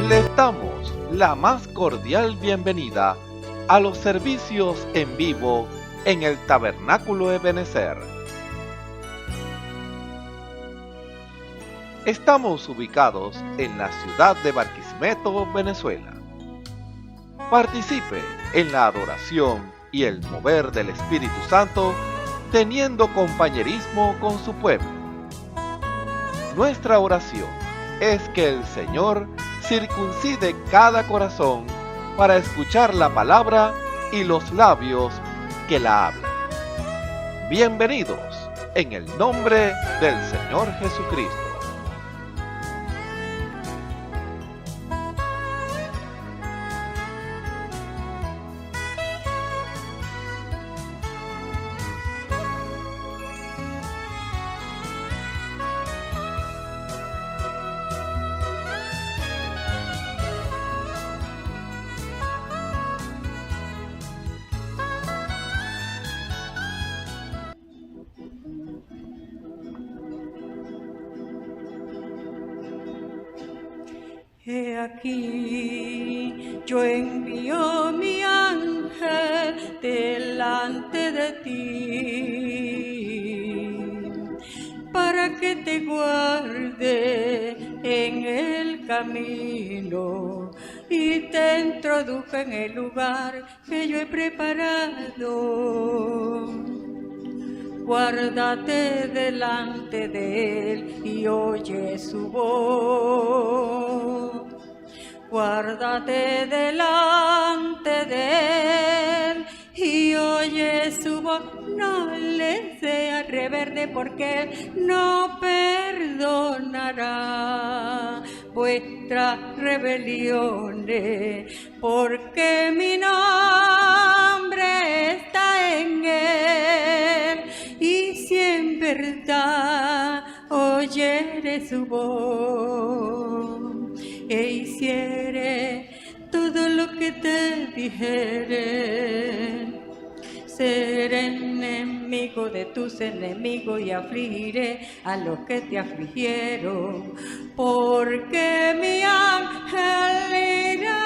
Les damos la más cordial bienvenida a los servicios en vivo en el Tabernáculo Ebenezer. Estamos ubicados en la ciudad de Barquisimeto, Venezuela. Participe en la adoración y el mover del Espíritu Santo, teniendo compañerismo con su pueblo. Nuestra oración es que el Señor circuncide cada corazón para escuchar la palabra y los labios que la hablan. Bienvenidos en el nombre del Señor Jesucristo. He aquí, yo envío mi ángel delante de ti, para que te guarde en el camino y te introduzca en el lugar que yo he preparado. Guárdate delante de él y oye su voz. Guárdate delante de él y oye su voz. No le seas rebelde, porque él no perdonará vuestras rebeliones, porque mi nombre está en él. Y si en verdad oyere su voz e hiciere todo lo que te dijere, seré enemigo de tus enemigos y afligiré a los que te afligieron, porque mi ángel irá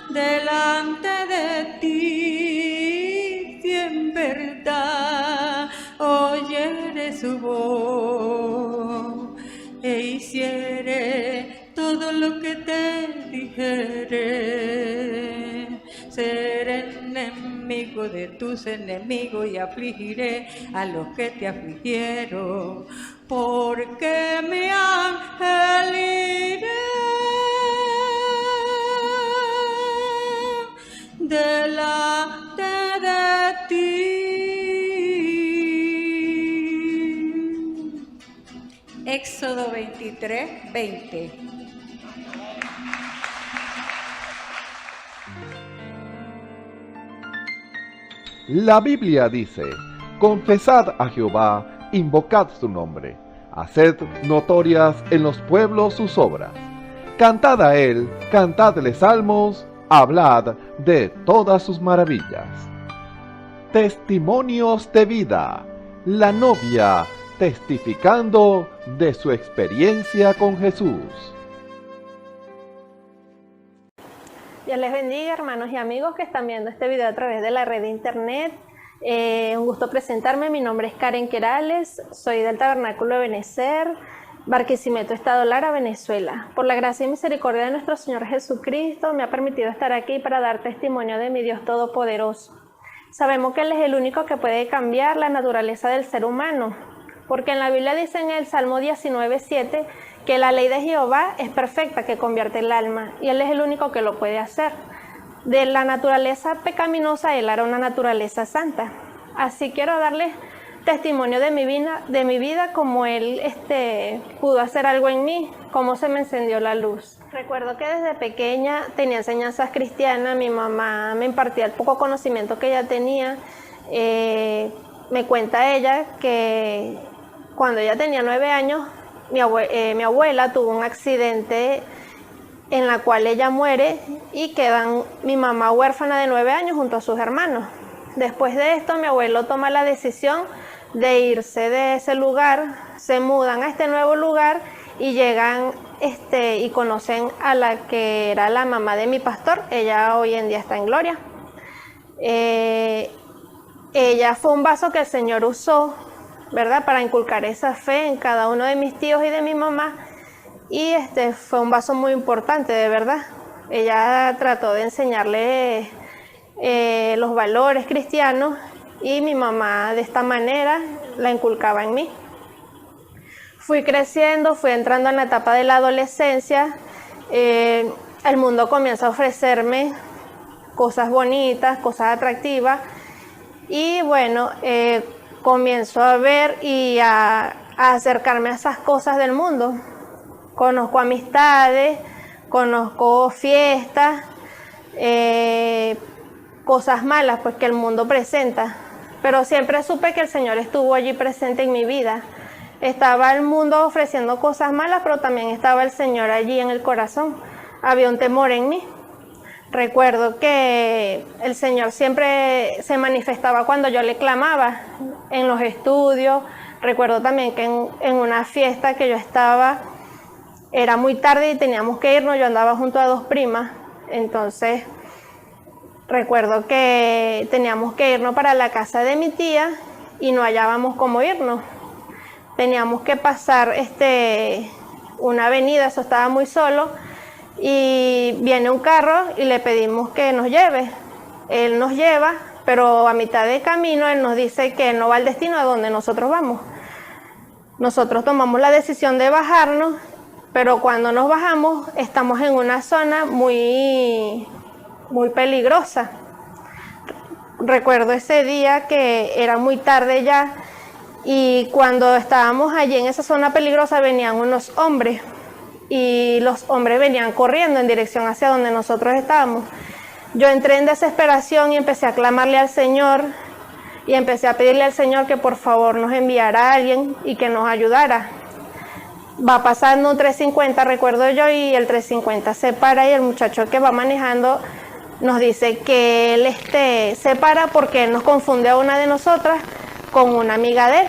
delante de ti, si en verdad oyere su voz e hiciere todo lo que te dijere. Seré enemigo de tus enemigos y afligiré a los que te afligieron, porque mi ángel irá delante de ti. Éxodo 23, 20. La Biblia dice: confesad a Jehová, invocad su nombre, haced notorias en los pueblos sus obras. Cantad a él, cantadle salmos, hablad de todas sus maravillas. Testimonios de vida. La novia testificando de su experiencia con Jesús. Dios les bendiga, hermanos y amigos que están viendo este video a través de la red de internet. Un gusto presentarme. Mi nombre es Karen Querales, soy del Tabernáculo Ebenezer, Barquisimeto, Estado Lara, Venezuela. Por la gracia y misericordia de nuestro Señor Jesucristo, me ha permitido estar aquí para dar testimonio de mi Dios Todopoderoso. Sabemos que Él es el único que puede cambiar la naturaleza del ser humano, porque en la Biblia dice en el Salmo 19:7 que la ley de Jehová es perfecta, que convierte el alma, y Él es el único que lo puede hacer. De la naturaleza pecaminosa, Él hará una naturaleza santa. Así quiero darles testimonio de mi vida, como Él pudo hacer algo en mí, cómo se me encendió la luz. Recuerdo que desde pequeña tenía enseñanzas cristianas, mi mamá me impartía el poco conocimiento que ella tenía. Me cuenta ella que cuando ella tenía 9 años, mi abuela tuvo un accidente en la cual ella muere y quedan mi mamá huérfana de 9 años junto a sus hermanos. Después de esto, mi abuelo toma la decisión de irse de ese lugar, se mudan a este nuevo lugar y llegan y conocen a la que era la mamá de mi pastor. Ella hoy en día está en gloria. Ella fue un vaso que el Señor usó, ¿verdad?, para inculcar esa fe en cada uno de mis tíos y de mi mamá, y fue un vaso muy importante, de verdad. Ella trató de enseñarle los valores cristianos, y mi mamá de esta manera la inculcaba en mí. Fui creciendo, fui entrando en la etapa de la adolescencia. El mundo comienza a ofrecerme cosas bonitas, cosas atractivas, y bueno, comienzo a ver y a acercarme a esas cosas del mundo. Conozco amistades, conozco fiestas, cosas malas pues que el mundo presenta, pero siempre supe que el Señor estuvo allí presente en mi vida. Estaba el mundo ofreciendo cosas malas, pero también estaba el Señor allí en el corazón. Había un temor en mí. Recuerdo que el Señor siempre se manifestaba cuando yo le clamaba en los estudios. Recuerdo también que en una fiesta que yo estaba, era muy tarde y teníamos que irnos. Yo andaba junto a 2 primas, entonces recuerdo que teníamos que irnos para la casa de mi tía y no hallábamos cómo irnos. Teníamos que pasar una avenida, eso estaba muy solo, y viene un carro y le pedimos que nos lleve. Él nos lleva, pero a mitad de camino él nos dice que no va al destino a donde nosotros vamos. Nosotros tomamos la decisión de bajarnos, pero cuando nos bajamos estamos en una zona muy peligrosa. Recuerdo ese día que era muy tarde ya, y cuando estábamos allí en esa zona peligrosa venían unos hombres, y los hombres venían corriendo en dirección hacia donde nosotros estábamos. Yo entré en desesperación y empecé a clamarle al Señor, y empecé a pedirle al Señor que por favor nos enviara a alguien y que nos ayudara. Va pasando un 350, recuerdo yo, y el 350 se para, y el muchacho que va manejando nos dice que él se para porque él nos confunde a una de nosotras con una amiga de él.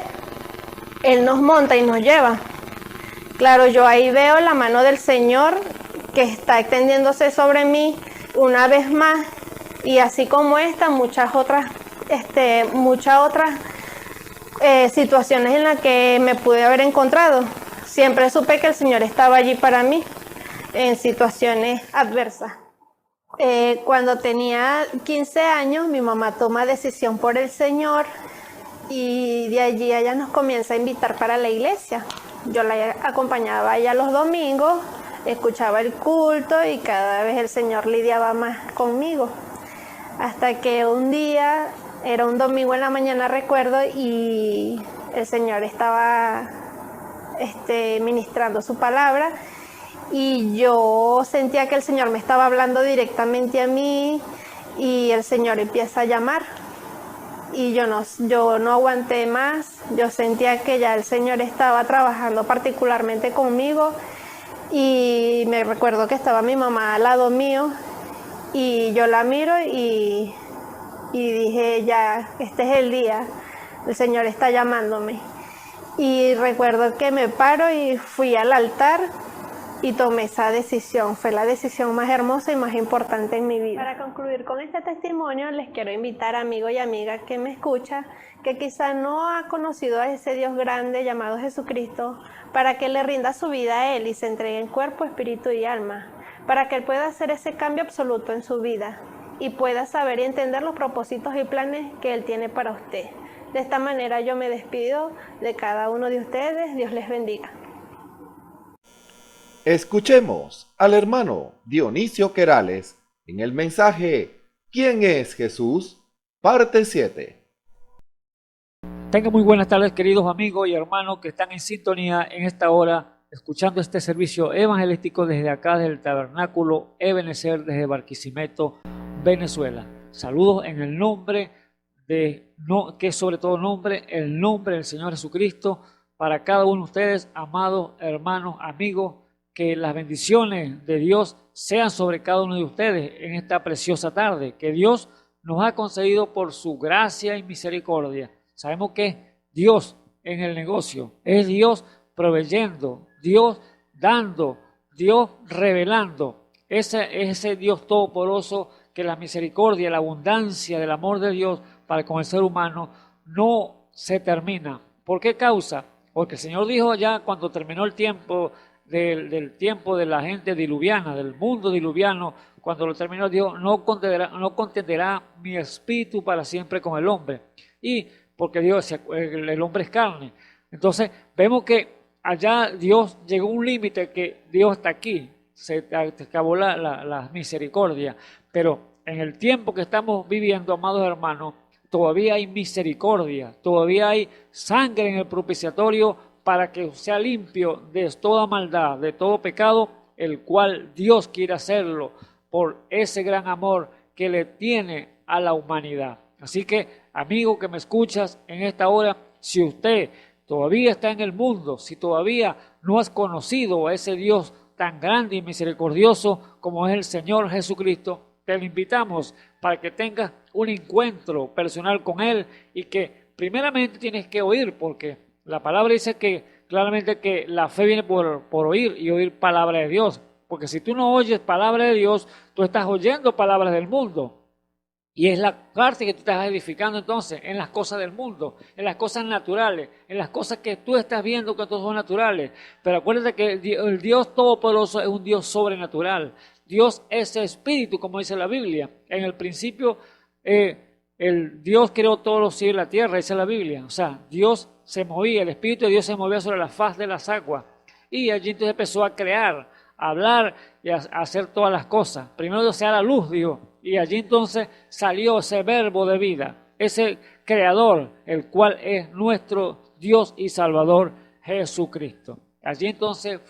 Él nos monta y nos lleva. Claro, yo ahí veo la mano del Señor que está extendiéndose sobre mí una vez más, y así como esta, muchas otras situaciones en las que me pude haber encontrado. Siempre supe que el Señor estaba allí para mí en situaciones adversas. Cuando tenía 15 años, mi mamá toma decisión por el Señor, y de allí ella nos comienza a invitar para la iglesia. Yo la acompañaba a ella los domingos, escuchaba el culto, y cada vez el Señor lidiaba más conmigo. Hasta que un día, era un domingo en la mañana recuerdo, y el Señor estaba ministrando su palabra, y yo sentía que el Señor me estaba hablando directamente a mí, y el Señor empieza a llamar, y yo no aguanté más. Yo sentía que ya el Señor estaba trabajando particularmente conmigo, y me recuerdo que estaba mi mamá al lado mío, y yo la miro y dije, ya, este es el día, el Señor está llamándome. Y recuerdo que me paro y fui al altar y tomé esa decisión. Fue la decisión más hermosa y más importante en mi vida. Para concluir con este testimonio, les quiero invitar, amigo y amiga que me escucha, que quizá no ha conocido a ese Dios grande llamado Jesucristo, para que le rinda su vida a Él y se entregue en cuerpo, espíritu y alma, para que Él pueda hacer ese cambio absoluto en su vida y pueda saber y entender los propósitos y planes que Él tiene para usted. De esta manera yo me despido de cada uno de ustedes. Dios les bendiga. Escuchemos al hermano Dionisio Querales en el mensaje ¿Quién es Jesús? Parte 7. Tengan muy buenas tardes, queridos amigos y hermanos que están en sintonía en esta hora, escuchando este servicio evangelístico desde acá, del Tabernáculo Ebenecer, desde Barquisimeto, Venezuela. Saludos en el nombre que es sobre todo nombre, el nombre del Señor Jesucristo, para cada uno de ustedes, amados hermanos, amigos. Que las bendiciones de Dios sean sobre cada uno de ustedes en esta preciosa tarde que Dios nos ha concedido por su gracia y misericordia. Sabemos que Dios en el negocio, es Dios proveyendo, Dios dando, Dios revelando ese Dios todopoderoso, que la misericordia, la abundancia del amor de Dios para con el ser humano no se termina. ¿Por qué causa? Porque el Señor dijo ya cuando terminó el tiempo del tiempo de la gente diluviana, del mundo diluviano, cuando lo terminó, Dios no contenderá mi espíritu para siempre con el hombre. Y porque Dios, el hombre es carne. Entonces vemos que allá Dios llegó a un límite, que Dios está aquí, se acabó la misericordia. Pero en el tiempo que estamos viviendo, amados hermanos, todavía hay misericordia, todavía hay sangre en el propiciatorio para que sea limpio de toda maldad, de todo pecado, el cual Dios quiere hacerlo por ese gran amor que le tiene a la humanidad. Así que, amigo que me escuchas en esta hora, si usted todavía está en el mundo, si todavía no has conocido a ese Dios tan grande y misericordioso como es el Señor Jesucristo, te lo invitamos para que tengas un encuentro personal con Él, y que primeramente tienes que oír, porque la palabra dice que claramente que la fe viene por oír, y oír palabra de Dios. Porque si tú no oyes palabra de Dios, tú estás oyendo palabras del mundo. Y es la parte que tú estás edificando entonces en las cosas del mundo, en las cosas naturales, en las cosas que tú estás viendo que todos son naturales. Pero acuérdate que el Dios Todopoderoso es un Dios sobrenatural. Dios es espíritu, como dice la Biblia. En el principio, el Dios creó todos los cielos y la tierra, dice la Biblia. O sea, Dios se movía, el Espíritu de Dios se movía sobre la faz de las aguas. Y allí entonces empezó a crear, a hablar y a hacer todas las cosas. Primero Dios sea la luz, dijo. Y allí entonces salió ese verbo de vida, ese creador, el cual es nuestro Dios y Salvador Jesucristo. Allí entonces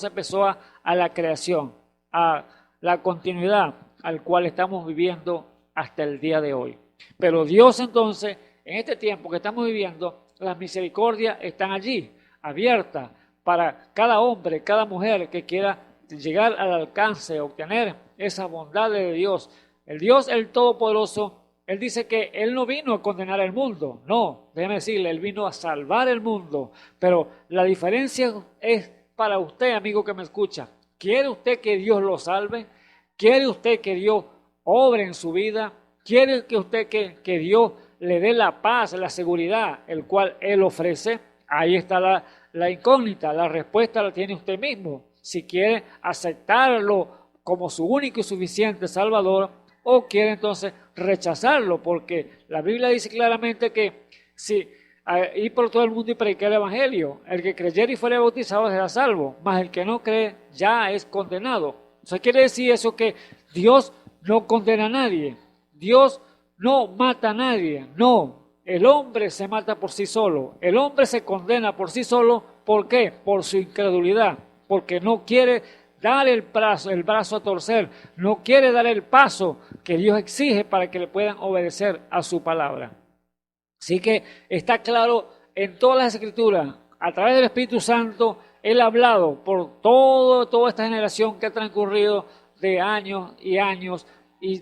empezó a la creación, a la continuidad al cual estamos viviendo hasta el día de hoy. Pero Dios entonces, en este tiempo que estamos viviendo, las misericordias están allí, abiertas para cada hombre, cada mujer que quiera llegar al alcance, obtener esa bondad de Dios. El Dios, el Todopoderoso, Él dice que Él no vino a condenar al mundo. No, déjeme decirle, Él vino a salvar el mundo. Pero la diferencia es para usted, amigo que me escucha. ¿Quiere usted que Dios lo salve? ¿Quiere usted que Dios obre en su vida? ¿Quiere que usted que Dios le dé la paz, la seguridad, el cual Él ofrece? Ahí está la incógnita, la respuesta la tiene usted mismo. Si quiere aceptarlo como su único y suficiente Salvador, o quiere entonces rechazarlo, porque la Biblia dice claramente que si ir por todo el mundo y predicar el Evangelio, el que creyere y fuere bautizado será salvo, mas el que no cree ya es condenado. O sea, quiere decir eso que Dios no condena a nadie, Dios no mata a nadie, no. El hombre se mata por sí solo, el hombre se condena por sí solo. ¿Por qué? Por su incredulidad, porque no quiere dar el brazo a torcer, no quiere dar el paso que Dios exige para que le puedan obedecer a su palabra. Así que está claro en todas las Escrituras, a través del Espíritu Santo, Él ha hablado por toda esta generación que ha transcurrido de años y años, y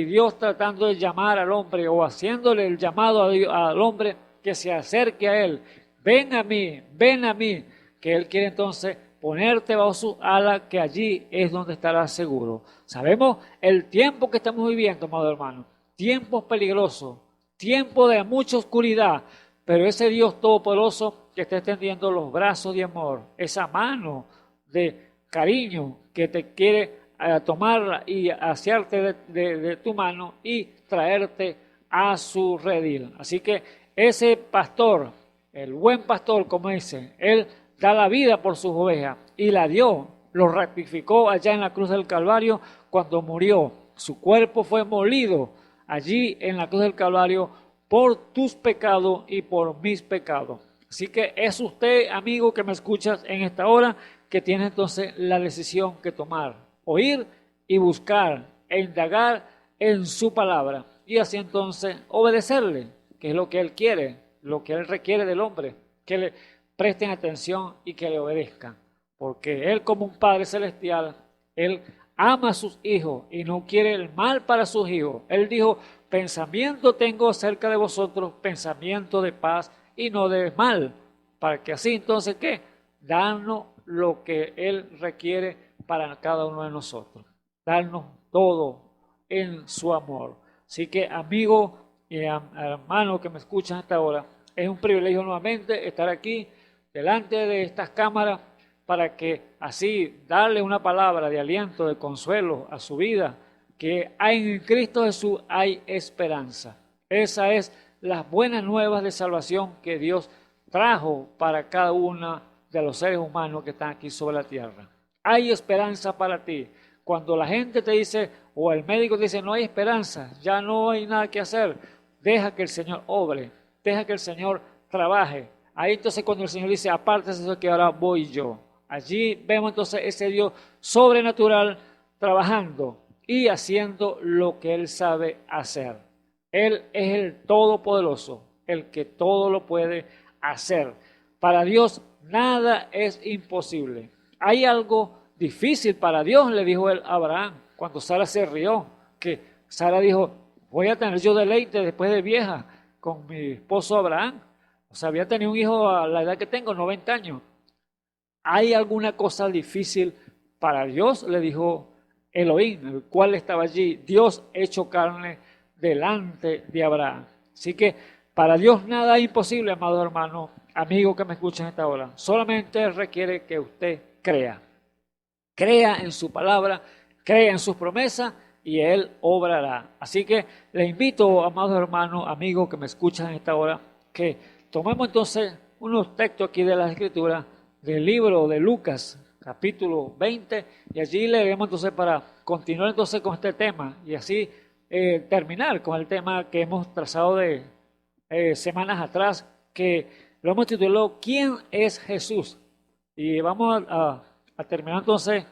Dios tratando de llamar al hombre, o haciéndole el llamado al hombre que se acerque a Él. Ven a mí, que Él quiere entonces ponerte bajo su ala, que allí es donde estarás seguro. Sabemos el tiempo que estamos viviendo, amado hermano, tiempos peligrosos, tiempo de mucha oscuridad, pero ese Dios todopoderoso que está extendiendo los brazos de amor, esa mano de cariño que te quiere tomarla y asearte de tu mano y traerte a su redil. Así que ese pastor, el buen pastor, como dice, él da la vida por sus ovejas y la dio, lo ratificó allá en la cruz del Calvario cuando murió. Su cuerpo fue molido allí en la cruz del Calvario por tus pecados y por mis pecados. Así que es usted, amigo que me escuchas en esta hora, que tiene entonces la decisión que tomar, oír y buscar e indagar en su palabra, y así entonces obedecerle, que es lo que Él quiere, lo que Él requiere del hombre, que le presten atención y que le obedezcan, porque Él, como un Padre celestial, Él ama a sus hijos y no quiere el mal para sus hijos. Él dijo: pensamiento tengo acerca de vosotros, pensamiento de paz y no de mal, para que así entonces, ¿qué? Darnos lo que Él requiere para cada uno de nosotros. Darnos todo en su amor. Así que, amigo y hermano que me escuchan hasta ahora, es un privilegio nuevamente estar aquí delante de estas cámaras para que así darle una palabra de aliento, de consuelo a su vida, que hay en Cristo Jesús hay esperanza. Esa es las buenas nuevas de salvación que Dios trajo para cada uno de los seres humanos que están aquí sobre la tierra. Hay esperanza para ti. Cuando la gente te dice, o el médico te dice, no hay esperanza, ya no hay nada que hacer, deja que el Señor obre, deja que el Señor trabaje. Ahí entonces cuando el Señor dice, apártese de eso que ahora voy yo. Allí vemos entonces ese Dios sobrenatural trabajando y haciendo lo que Él sabe hacer. Él es el Todopoderoso, el que todo lo puede hacer. Para Dios nada es imposible. Hay algo difícil para Dios, le dijo él a Abraham cuando Sara se rió, que Sara dijo, voy a tener yo deleite después de vieja con mi esposo Abraham. O sea, había tenido un hijo a la edad que tengo, 90 años. ¿Hay alguna cosa difícil para Dios? Le dijo Elohim, el cual estaba allí, Dios hecho carne delante de Abraham. Así que para Dios nada es imposible, amado hermano, amigo que me escuchan a esta hora. Solamente requiere que usted crea. Crea en su palabra, crea en sus promesas y Él obrará. Así que le invito, amados hermanos, amigos que me escuchan a esta hora, que tomemos entonces unos textos aquí de la Escritura del libro de Lucas, capítulo 20, y allí leeremos entonces para continuar entonces con este tema y así terminar con el tema que hemos trazado de semanas atrás, que lo hemos titulado ¿Quién es Jesús? Y vamos a terminar entonces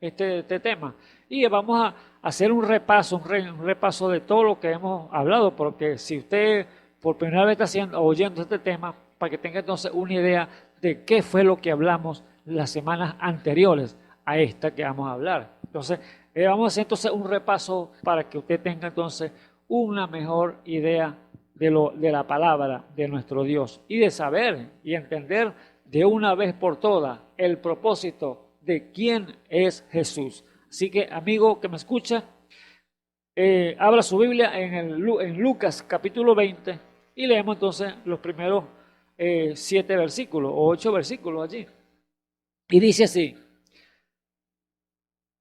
este tema y vamos a hacer un repaso de todo lo que hemos hablado, porque si usted por primera vez está oyendo este tema, para que tenga entonces una idea de qué fue lo que hablamos las semanas anteriores a esta que vamos a hablar. Entonces, vamos a hacer entonces un repaso para que usted tenga entonces una mejor idea de la palabra de nuestro Dios y de saber y entender de una vez por todas el propósito de quién es Jesús. Así que, amigo que me escucha, abra su Biblia en Lucas capítulo 20 y leemos entonces los primeros 7 versículos o 8 versículos allí. Y dice así: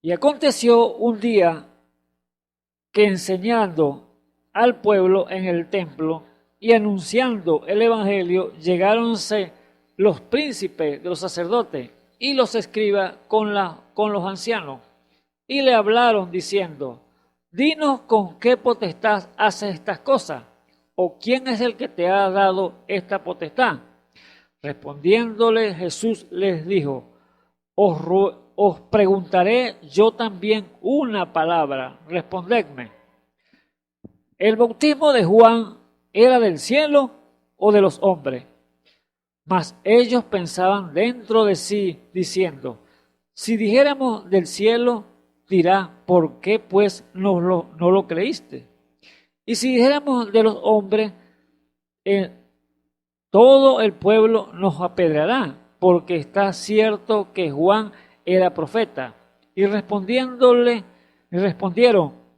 y aconteció un día que enseñando al pueblo en el templo y anunciando el evangelio, llegáronse los príncipes de los sacerdotes y los escribas con los ancianos, y le hablaron diciendo: dinos con qué potestad haces estas cosas, o quién es el que te ha dado esta potestad. Respondiéndole Jesús les dijo: os preguntaré yo también una palabra, respondedme. ¿El bautismo de Juan era del cielo o de los hombres? Mas ellos pensaban dentro de sí, diciendo: si dijéramos del cielo, dirá, ¿por qué pues no lo creíste? Y si dijéramos de los hombres, todo el pueblo nos apedreará, porque está cierto que Juan era profeta. Y respondieron,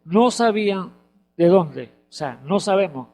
no sabían de dónde, o sea, no sabemos.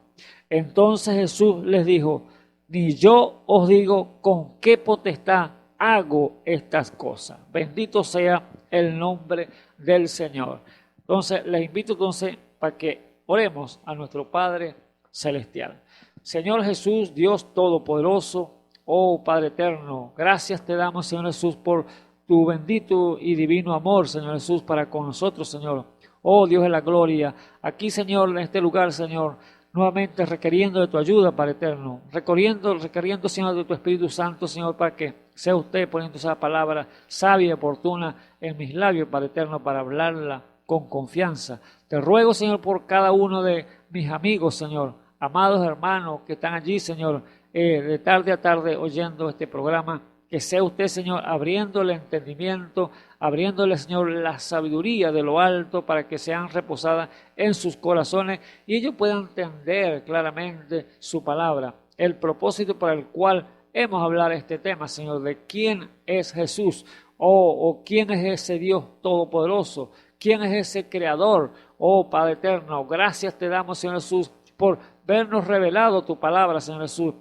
Entonces Jesús les dijo: ni yo os digo con qué potestad hago estas cosas. Bendito sea el nombre del Señor. Entonces, les invito entonces para que oremos a nuestro Padre Celestial. Señor Jesús, Dios Todopoderoso, oh Padre Eterno, gracias te damos, Señor Jesús, por tu bendito y divino amor, Señor Jesús, para con nosotros, Señor. Oh Dios de la gloria, aquí, Señor, en este lugar, Señor, nuevamente requiriendo de tu ayuda, Padre Eterno, requiriendo, Señor, de tu Espíritu Santo, Señor, para que sea usted poniendo esa palabra sabia y oportuna en mis labios, Padre Eterno, para hablarla con confianza. Te ruego, Señor, por cada uno de mis amigos, Señor, amados hermanos que están allí, Señor, de tarde a tarde oyendo este programa, que sea usted, Señor, abriéndole entendimiento, abriéndole, Señor, la sabiduría de lo alto para que sean reposadas en sus corazones y ellos puedan entender claramente su palabra, el propósito para el cual hemos hablado de este tema, Señor, de quién es Jesús o quién es ese Dios todopoderoso, quién es ese creador, oh Padre eterno. Gracias te damos, Señor Jesús, por vernos revelado tu palabra, Señor Jesús.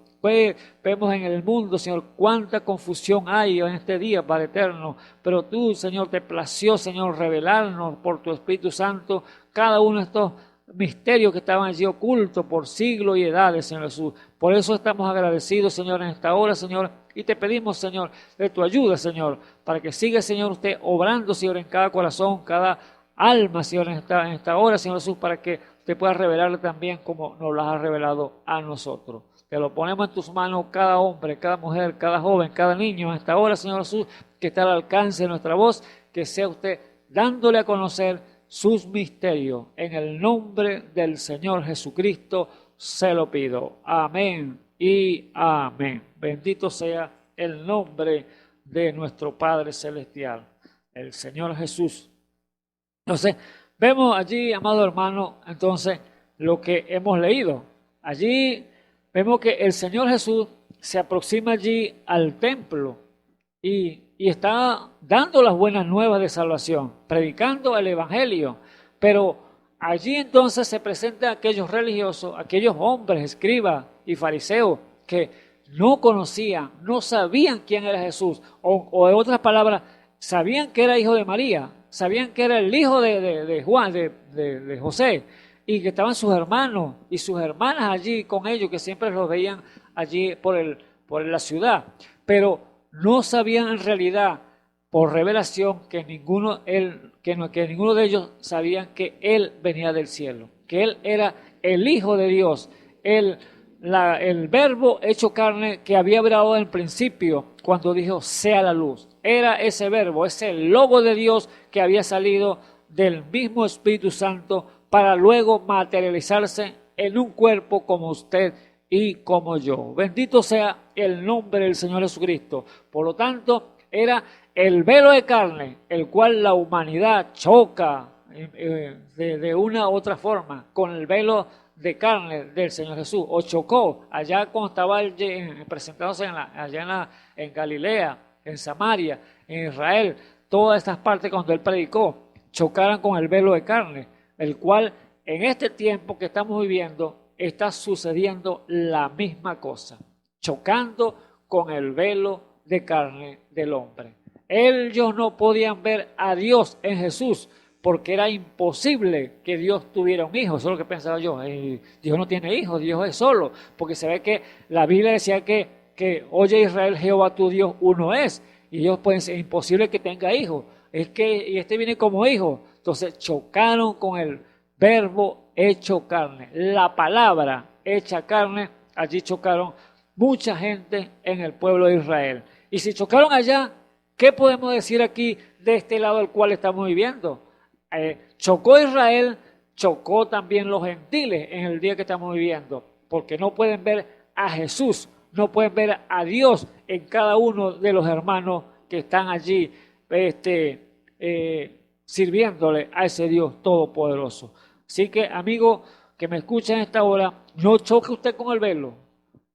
Vemos en el mundo, Señor, cuánta confusión hay en este día, Padre eterno, pero tú, Señor, te plació, Señor, revelarnos por tu Espíritu Santo cada uno de estos misterios que estaban allí ocultos por siglos y edades, Señor Jesús. Por eso estamos agradecidos, Señor, en esta hora, Señor, y te pedimos, Señor, de tu ayuda, Señor, para que siga, Señor, usted obrando, Señor, en cada corazón, cada alma, Señor, en esta hora, Señor Jesús, para que usted pueda revelarle también como nos lo ha revelado a nosotros. Te lo ponemos en tus manos, cada hombre, cada mujer, cada joven, cada niño, en esta hora, Señor Jesús, que está al alcance de nuestra voz, que sea usted dándole a conocer sus misterios. En el nombre del Señor Jesucristo se lo pido. Amén y amén. Bendito sea el nombre de nuestro Padre Celestial, el Señor Jesús. Entonces, vemos allí, amado hermano, entonces, lo que hemos leído. Allí vemos que el Señor Jesús se aproxima allí al templo y está dando las buenas nuevas de salvación, predicando el Evangelio. Pero allí entonces se presentan aquellos religiosos, aquellos hombres, escribas y fariseos que no conocían, no sabían quién era Jesús, o en otras palabras, sabían que era hijo de María, sabían que era el hijo de Juan, de José, y que estaban sus hermanos y sus hermanas allí con ellos, que siempre los veían allí por la ciudad, pero no sabían en realidad por revelación que ninguno de ellos sabían que Él venía del cielo, que Él era el Hijo de Dios, el verbo hecho carne que había hablado en principio cuando dijo sea la luz. Era ese verbo, ese logo de Dios que había salido del mismo Espíritu Santo para luego materializarse en un cuerpo como usted y como yo. Bendito sea el nombre del Señor Jesucristo. Por lo tanto, era el velo de carne, el cual la humanidad choca de una u otra forma con el velo de carne del Señor Jesús, o chocó allá cuando estaba presentándose en Galilea, en Samaria, en Israel, todas estas partes cuando Él predicó, chocaron con el velo de carne, el cual en este tiempo que estamos viviendo está sucediendo la misma cosa, chocando con el velo de carne del hombre. Ellos no podían ver a Dios en Jesús porque era imposible que Dios tuviera un hijo. Eso es lo que pensaba yo. Dios no tiene hijos, Dios es solo, porque se ve que la Biblia decía que oye Israel, Jehová tu Dios uno es, y Dios pues es imposible que tenga hijos. Y este viene como hijo. Entonces chocaron con el verbo hecho carne, la palabra hecha carne. Allí chocaron mucha gente en el pueblo de Israel. Y si chocaron allá, ¿qué podemos decir aquí de este lado del cual estamos viviendo? Chocó Israel, chocó también los gentiles en el día que estamos viviendo, porque no pueden ver a Jesús, no pueden ver a Dios en cada uno de los hermanos que están allí sirviéndole a ese Dios todopoderoso. Así que, amigo que me escucha en esta hora, no choque usted con el velo.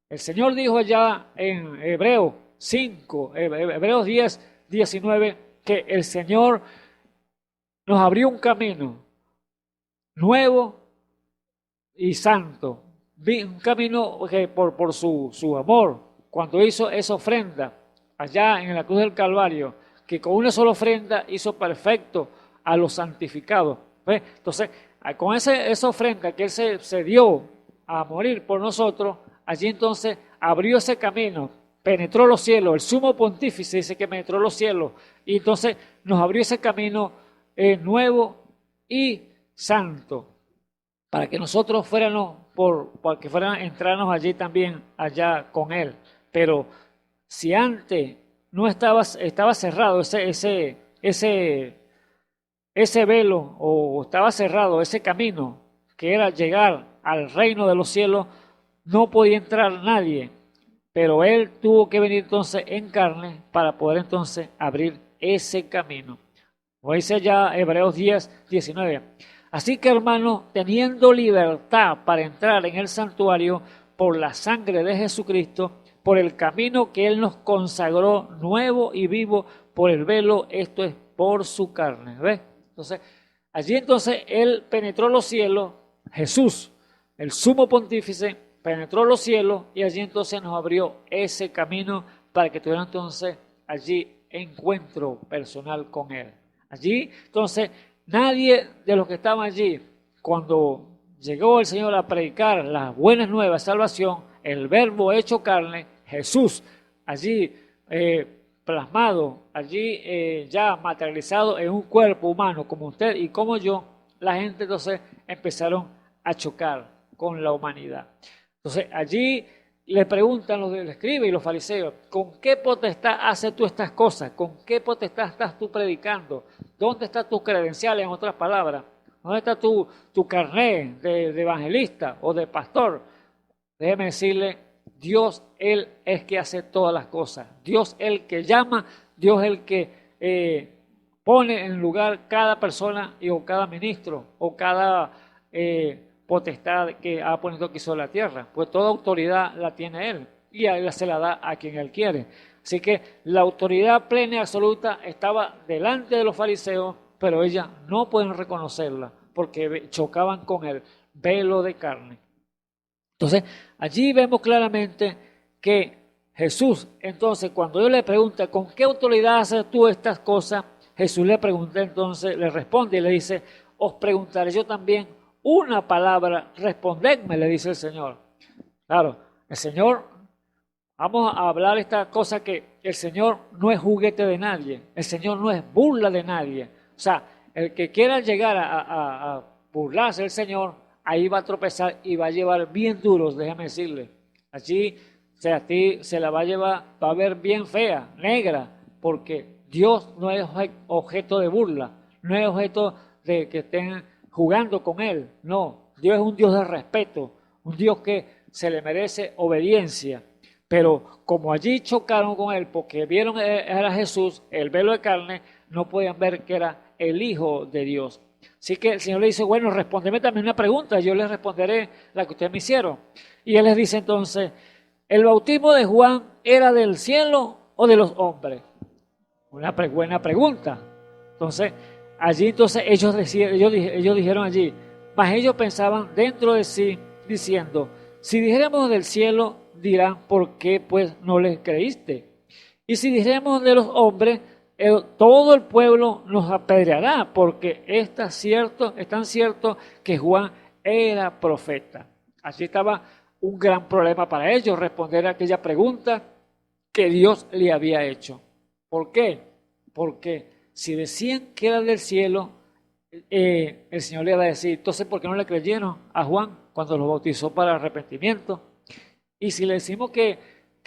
El Señor dijo allá en Hebreos 10, 19, que el Señor nos abrió un camino nuevo y santo, un camino que por su amor, cuando hizo esa ofrenda allá en la cruz del Calvario, que con una sola ofrenda hizo perfecto a los santificados. ¿Ves? Entonces, con esa ofrenda que Él se dio a morir por nosotros, allí entonces abrió ese camino, penetró los cielos, el sumo pontífice dice que penetró los cielos, y entonces nos abrió ese camino nuevo y santo, para que nosotros para que entrarnos allí también, allá con Él. Pero si antes no estaba cerrado ese velo, o estaba cerrado ese camino que era llegar al reino de los cielos, no podía entrar nadie, pero Él tuvo que venir entonces en carne para poder entonces abrir ese camino. Como dice ya Hebreos 10, 19. Así que, hermanos, teniendo libertad para entrar en el santuario por la sangre de Jesucristo, por el camino que Él nos consagró nuevo y vivo por el velo, esto es por su carne. ¿Ves? Entonces, allí entonces Él penetró los cielos, Jesús, el sumo pontífice, penetró los cielos y allí entonces nos abrió ese camino para que tuviera entonces allí encuentro personal con Él. Allí entonces nadie de los que estaban allí, cuando llegó el Señor a predicar las buenas nuevas, salvación, el verbo hecho carne, Jesús, allí plasmado, allí ya materializado en un cuerpo humano como usted y como yo, la gente entonces empezaron a chocar con la humanidad. Entonces allí le preguntan los del escriba y los fariseos, ¿con qué potestad haces tú estas cosas? ¿Con qué potestad estás tú predicando? ¿Dónde están tus credenciales, en otras palabras? ¿Dónde está tu carné de evangelista o de pastor? Déjeme decirle, Dios, Él es que hace todas las cosas. Dios el que llama, Dios el que pone en lugar cada persona o cada ministro o cada potestad que ha puesto aquí sobre la tierra. Pues toda autoridad la tiene Él y a Él se la da a quien Él quiere. Así que la autoridad plena y absoluta estaba delante de los fariseos, pero ellas no pueden reconocerla porque chocaban con el velo de carne. Entonces, allí vemos claramente que Jesús, entonces, cuando Dios le pregunta, ¿con qué autoridad haces tú estas cosas? Jesús le pregunta, entonces, le responde y le dice, os preguntaré yo también una palabra, respondedme, le dice el Señor. Claro, el Señor, vamos a hablar esta cosa que el Señor no es juguete de nadie, el Señor no es burla de nadie. O sea, el que quiera llegar a burlarse del Señor, ahí va a tropezar y va a llevar bien duros, déjame decirle. Allí, o sea, a ti se la va a llevar, va a ver bien fea, negra, porque Dios no es objeto de burla, no es objeto de que estén jugando con Él. No, Dios es un Dios de respeto, un Dios que se le merece obediencia. Pero como allí chocaron con Él porque vieron era Jesús, el velo de carne, no podían ver que era el Hijo de Dios. Así que el Señor le dice, bueno, respóndeme también una pregunta, yo les responderé la que ustedes me hicieron. Y Él les dice entonces, ¿el bautismo de Juan era del cielo o de los hombres? Una buena pregunta. Entonces, allí entonces ellos dijeron allí, mas ellos pensaban dentro de sí, diciendo, si dijéramos del cielo, dirán, ¿por qué pues no les creíste? Y si dijéramos de los hombres, todo el pueblo nos apedreará, porque es tan cierto que Juan era profeta. Allí estaba un gran problema para ellos, responder a aquella pregunta que Dios le había hecho. ¿Por qué? Porque si decían que era del cielo, el Señor le iba a decir, entonces, ¿por qué no le creyeron a Juan cuando los bautizó para arrepentimiento? Y si le decimos que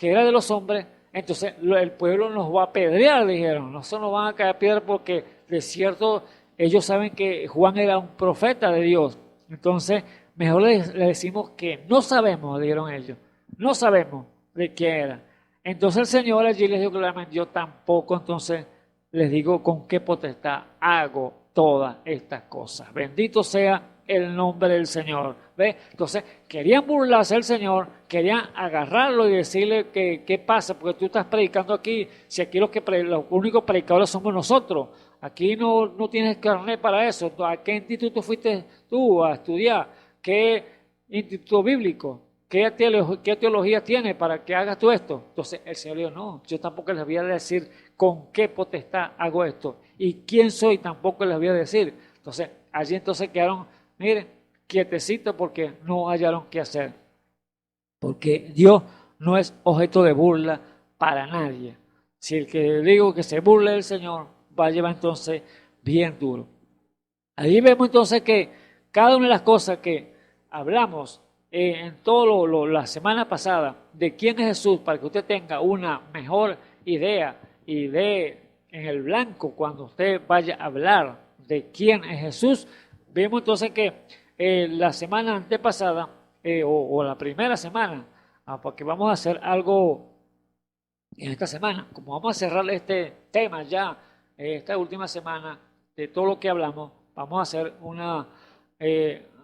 era de los hombres, entonces el pueblo nos va a apedrear, dijeron. No se nos van a caer piedras porque de cierto ellos saben que Juan era un profeta de Dios. Entonces mejor le decimos que no sabemos, dijeron ellos. No sabemos de quién era. Entonces el Señor allí les dijo claramente, yo tampoco entonces les digo con qué potestad hago todas estas cosas. Bendito sea el nombre del Señor. ¿Ve? Entonces querían burlarse del Señor, querían agarrarlo y decirle que qué pasa, porque tú estás predicando aquí, si aquí los únicos predicadores somos nosotros, aquí no tienes carnet para eso. ¿A qué instituto fuiste tú a estudiar? ¿Qué instituto bíblico? ¿Qué teología tiene para que hagas tú esto? Entonces el Señor dijo, no, yo tampoco les voy a decir con qué potestad hago esto, y quién soy tampoco les voy a decir. Entonces allí entonces quedaron, miren, quietecito porque no hallaron qué hacer. Porque Dios no es objeto de burla para nadie. Si el que digo que se burle del Señor va a llevar entonces bien duro. Ahí vemos entonces que cada una de las cosas que hablamos en todo la semana pasada de quién es Jesús, para que usted tenga una mejor idea y dé en el blanco cuando usted vaya a hablar de quién es Jesús, vemos entonces que la semana antepasada o la primera semana, porque vamos a hacer algo en esta semana, como vamos a cerrar este tema ya, esta última semana, de todo lo que hablamos, vamos a hacer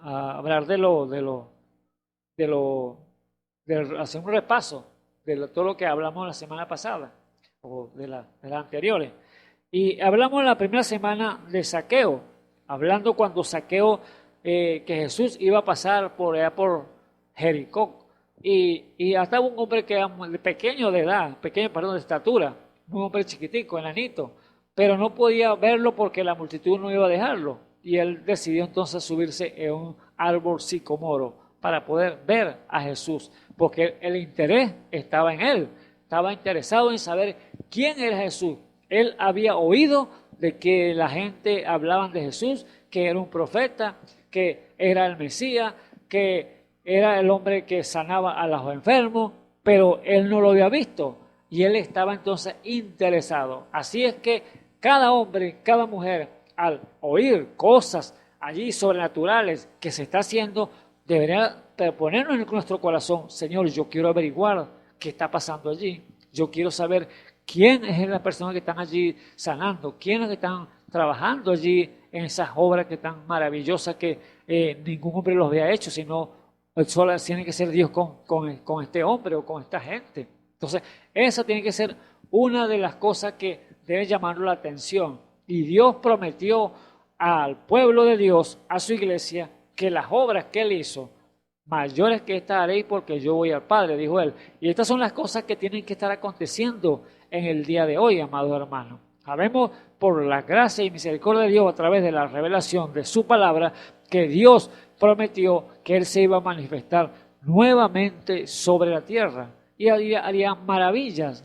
a hablar hacer un repaso todo lo que hablamos la semana pasada o de las anteriores. Y hablamos la primera semana de Zaqueo, hablando cuando Zaqueo, que Jesús iba a pasar por allá por Jericó. Y hasta un hombre que era pequeño de edad, de estatura, un hombre chiquitico, enanito, pero no podía verlo porque la multitud no iba a dejarlo. Y él decidió entonces subirse en un árbol sicomoro para poder ver a Jesús, porque el interés estaba en él, estaba interesado en saber quién era Jesús. Él había oído de que la gente hablaban de Jesús, que era un profeta, que era el Mesías, que era el hombre que sanaba a los enfermos, pero él no lo había visto y él estaba entonces interesado. Así es que cada hombre, cada mujer, al oír cosas allí sobrenaturales que se está haciendo, debería ponernos en nuestro corazón: Señor, yo quiero averiguar qué está pasando allí. Yo quiero saber quién es la persona que están allí sanando, quiénes que están trabajando allí en esas obras que tan maravillosas que ningún hombre los había hecho, sino solo tiene que ser Dios con este hombre o con esta gente. Entonces, esa tiene que ser una de las cosas que debe llamar la atención. Y Dios prometió al pueblo de Dios, a su iglesia, que las obras que él hizo, mayores que estas haréis porque yo voy al Padre, dijo él. Y estas son las cosas que tienen que estar aconteciendo en el día de hoy, amados hermanos. Sabemos por la gracia y misericordia de Dios a través de la revelación de su palabra que Dios prometió que él se iba a manifestar nuevamente sobre la tierra y haría maravillas,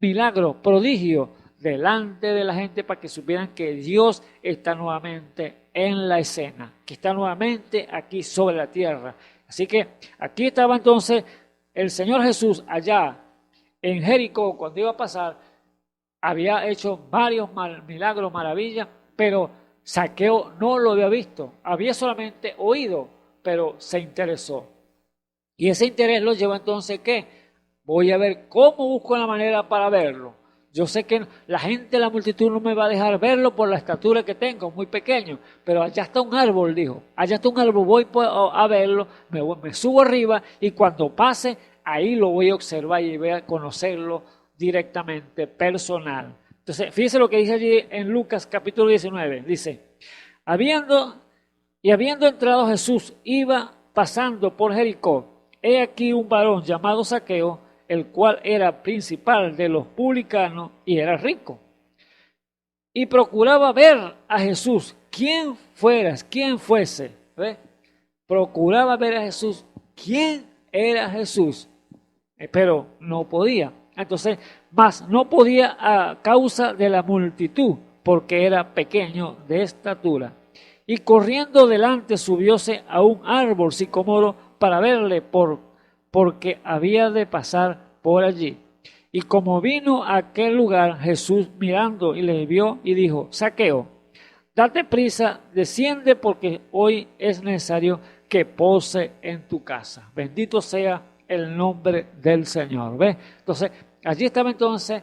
milagros, prodigios delante de la gente para que supieran que Dios está nuevamente en la escena, que está nuevamente aquí sobre la tierra. Así que aquí estaba entonces el Señor Jesús allá en Jericó cuando iba a pasar. Había hecho varios milagros, maravillas, pero Zaqueo no lo había visto, había solamente oído, pero se interesó. Y ese interés lo llevó entonces, ¿qué? Voy a ver cómo busco la manera para verlo. Yo sé que la gente, la multitud no me va a dejar verlo por la estatura que tengo, muy pequeño, pero allá está un árbol, dijo, allá está un árbol, voy a verlo, me subo arriba y cuando pase, ahí lo voy a observar y voy a conocerlo directamente, personal. Entonces, fíjese lo que dice allí en Lucas capítulo 19, dice, habiendo entrado Jesús, iba pasando por Jericó, he aquí un varón llamado Zaqueo, el cual era principal de los publicanos y era rico. Y procuraba ver a Jesús, quién fuese, ¿ve? Procuraba ver a Jesús, quién era Jesús, pero no podía. Entonces, más no podía a causa de la multitud, porque era pequeño de estatura. Y corriendo delante subióse a un árbol sicomoro para verle, porque había de pasar por allí. Y como vino a aquel lugar, Jesús mirando y le vio y dijo, Zaqueo, date prisa, desciende porque hoy es necesario que pose en tu casa. Bendito sea el nombre del Señor. ¿Ves? Entonces, allí estaba entonces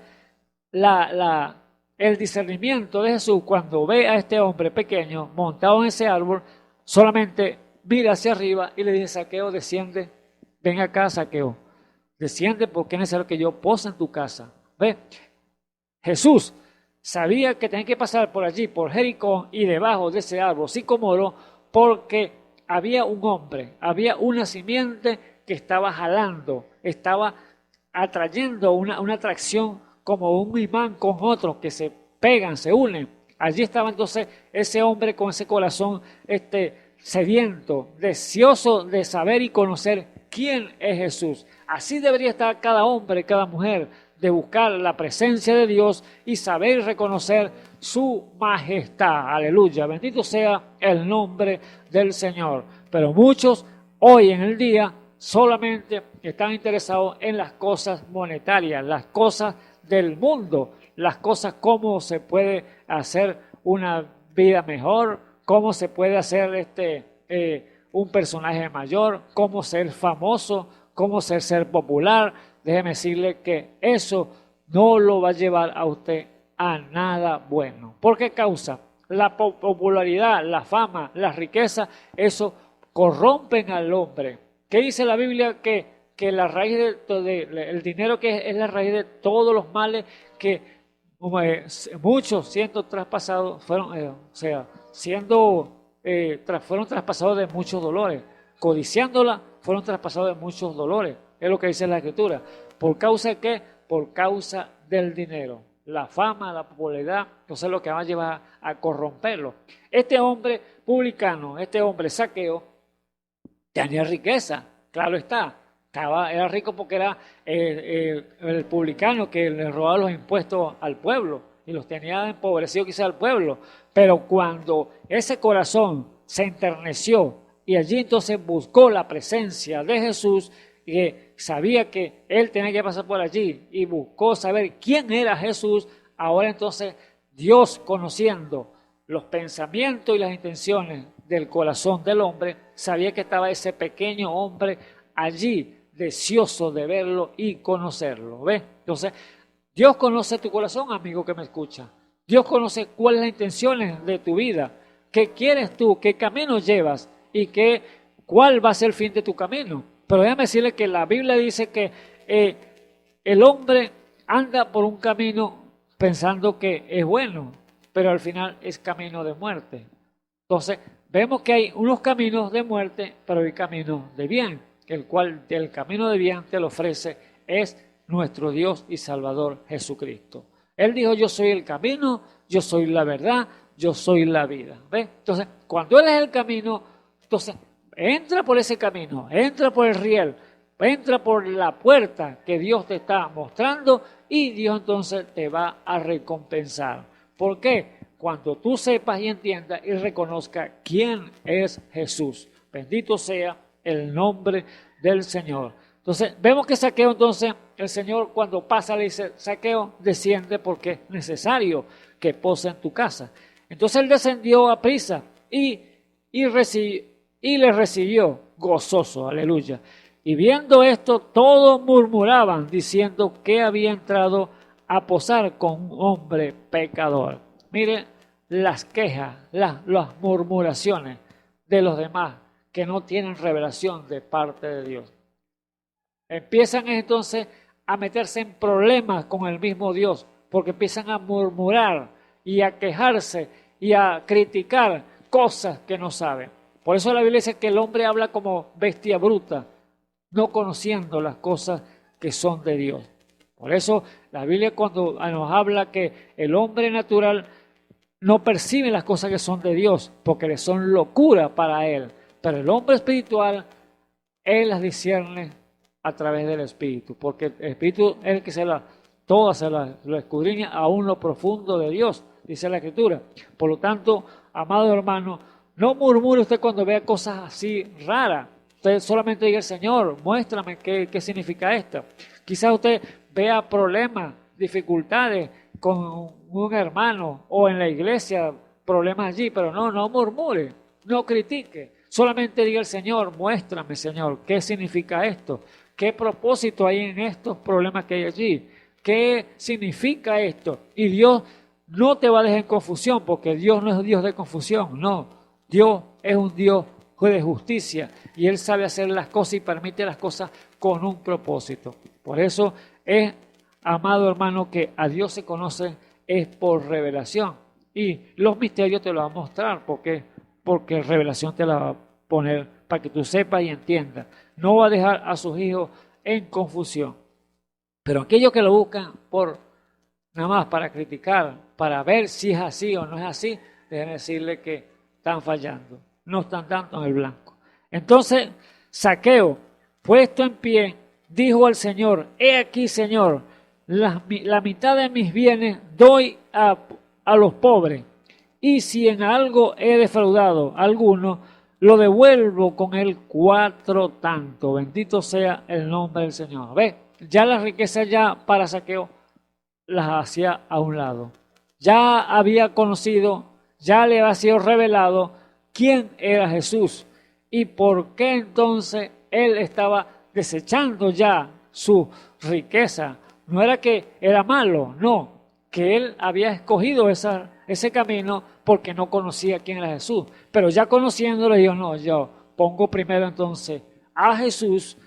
el discernimiento de Jesús cuando ve a este hombre pequeño montado en ese árbol, solamente mira hacia arriba y le dice, Zaqueo, desciende, ven acá, Zaqueo, desciende porque es necesario que yo pose en tu casa. ¿Ves? Jesús sabía que tenía que pasar por allí, por Jericó, y debajo de ese árbol sicomoro, porque había un hombre, había una simiente que estaba jalando, estaba atrayendo una atracción como un imán con otros que se pegan, se unen. Allí estaba entonces ese hombre con ese corazón sediento, deseoso de saber y conocer quién es Jesús. Así debería estar cada hombre, cada mujer, de buscar la presencia de Dios y saber y reconocer su majestad. Aleluya, bendito sea el nombre del Señor. Pero muchos hoy en el día solamente están interesados en las cosas monetarias, las cosas del mundo, las cosas cómo se puede hacer una vida mejor, cómo se puede hacer un personaje mayor, cómo ser famoso, cómo ser popular. Déjeme decirle que eso no lo va a llevar a usted a nada bueno. ¿Por qué causa? La popularidad, la fama, la riqueza, eso corrompen al hombre. ¿Qué dice la Biblia? Que que la raíz el dinero que es la raíz de todos los males que muchos siendo traspasados fueron, fueron traspasados de muchos dolores, codiciándola fueron traspasados de muchos dolores, es lo que dice la Escritura. ¿Por causa de qué? Por causa del dinero, la fama, la popularidad, entonces lo que va a llevar a corromperlo. Este hombre publicano, este hombre Zaqueo, tenía riqueza, claro está. Era rico porque era el publicano que le robaba los impuestos al pueblo y los tenía empobrecido quizás al pueblo. Pero cuando ese corazón se enterneció y allí entonces buscó la presencia de Jesús, que sabía que él tenía que pasar por allí y buscó saber quién era Jesús, ahora entonces Dios, conociendo los pensamientos y las intenciones del corazón del hombre, sabía que estaba ese pequeño hombre allí, deseoso de verlo y conocerlo. ¿Ves? Entonces, Dios conoce tu corazón, amigo que me escucha. Dios conoce cuáles son las intenciones de tu vida, qué quieres tú, qué camino llevas y cuál va a ser el fin de tu camino. Pero déjame decirle que la Biblia dice que el hombre anda por un camino pensando que es bueno, pero al final es camino de muerte. Entonces, vemos que hay unos caminos de muerte, pero hay caminos de bien, el cual el camino de bien te lo ofrece es nuestro Dios y Salvador Jesucristo. Él dijo, yo soy el camino, yo soy la verdad, yo soy la vida. ¿Ves? Entonces, cuando Él es el camino, entonces entra por ese camino, entra por el riel, entra por la puerta que Dios te está mostrando y Dios entonces te va a recompensar. ¿Por qué? Cuando tú sepas y entiendas y reconozcas quién es Jesús. Bendito sea el nombre del Señor. Entonces, vemos que Zaqueo, entonces, el Señor cuando pasa le dice, Zaqueo, desciende porque es necesario que pose en tu casa. Entonces él descendió a prisa y le recibió gozoso, aleluya. Y viendo esto, todos murmuraban, diciendo que había entrado a posar con un hombre pecador. Miren las quejas, las murmuraciones de los demás que no tienen revelación de parte de Dios. Empiezan entonces a meterse en problemas con el mismo Dios, porque empiezan a murmurar y a quejarse y a criticar cosas que no saben. Por eso la Biblia dice que el hombre habla como bestia bruta, no conociendo las cosas que son de Dios. Por eso la Biblia cuando nos habla que el hombre natural no percibe las cosas que son de Dios, porque le son locura para él. Pero el hombre espiritual, él las discierne a través del Espíritu, porque el Espíritu es el que lo escudriña aún lo profundo de Dios, dice la Escritura. Por lo tanto, amado hermano, no murmure usted cuando vea cosas así raras. Usted solamente diga, Señor, muéstrame qué significa esto. Quizás usted vea problemas, dificultades con un hermano o en la iglesia, problemas allí, pero no murmure, no critique. Solamente diga al Señor, muéstrame, Señor, qué significa esto. ¿Qué propósito hay en estos problemas que hay allí? ¿Qué significa esto? Y Dios no te va a dejar en confusión, porque Dios no es Dios de confusión, no. Dios es un Dios de justicia y Él sabe hacer las cosas y permite las cosas con un propósito. Por eso es, amado hermano, que a Dios se conoce es por revelación. Y los misterios te los va a mostrar, porque revelación te la va a poner para que tú sepas y entiendas. No va a dejar a sus hijos en confusión. Pero aquellos que lo buscan nada más para criticar, para ver si es así o no es así, deben decirle que están fallando, no están dando en el blanco. Entonces, Zaqueo, puesto en pie, dijo al Señor, he aquí, Señor, la mitad de mis bienes doy a los pobres, y si en algo he defraudado a alguno, lo devuelvo con él 4 tanto. Bendito sea el nombre del Señor. ¿Ves? Ya la riqueza ya para Zaqueo las hacía a un lado. Ya había conocido, ya le había sido revelado quién era Jesús y por qué entonces él estaba desechando ya su riqueza. No era que era malo, no, que él había escogido ese camino porque no conocía quién era Jesús. Pero ya conociéndolo, dijo, no, yo pongo primero entonces a Jesús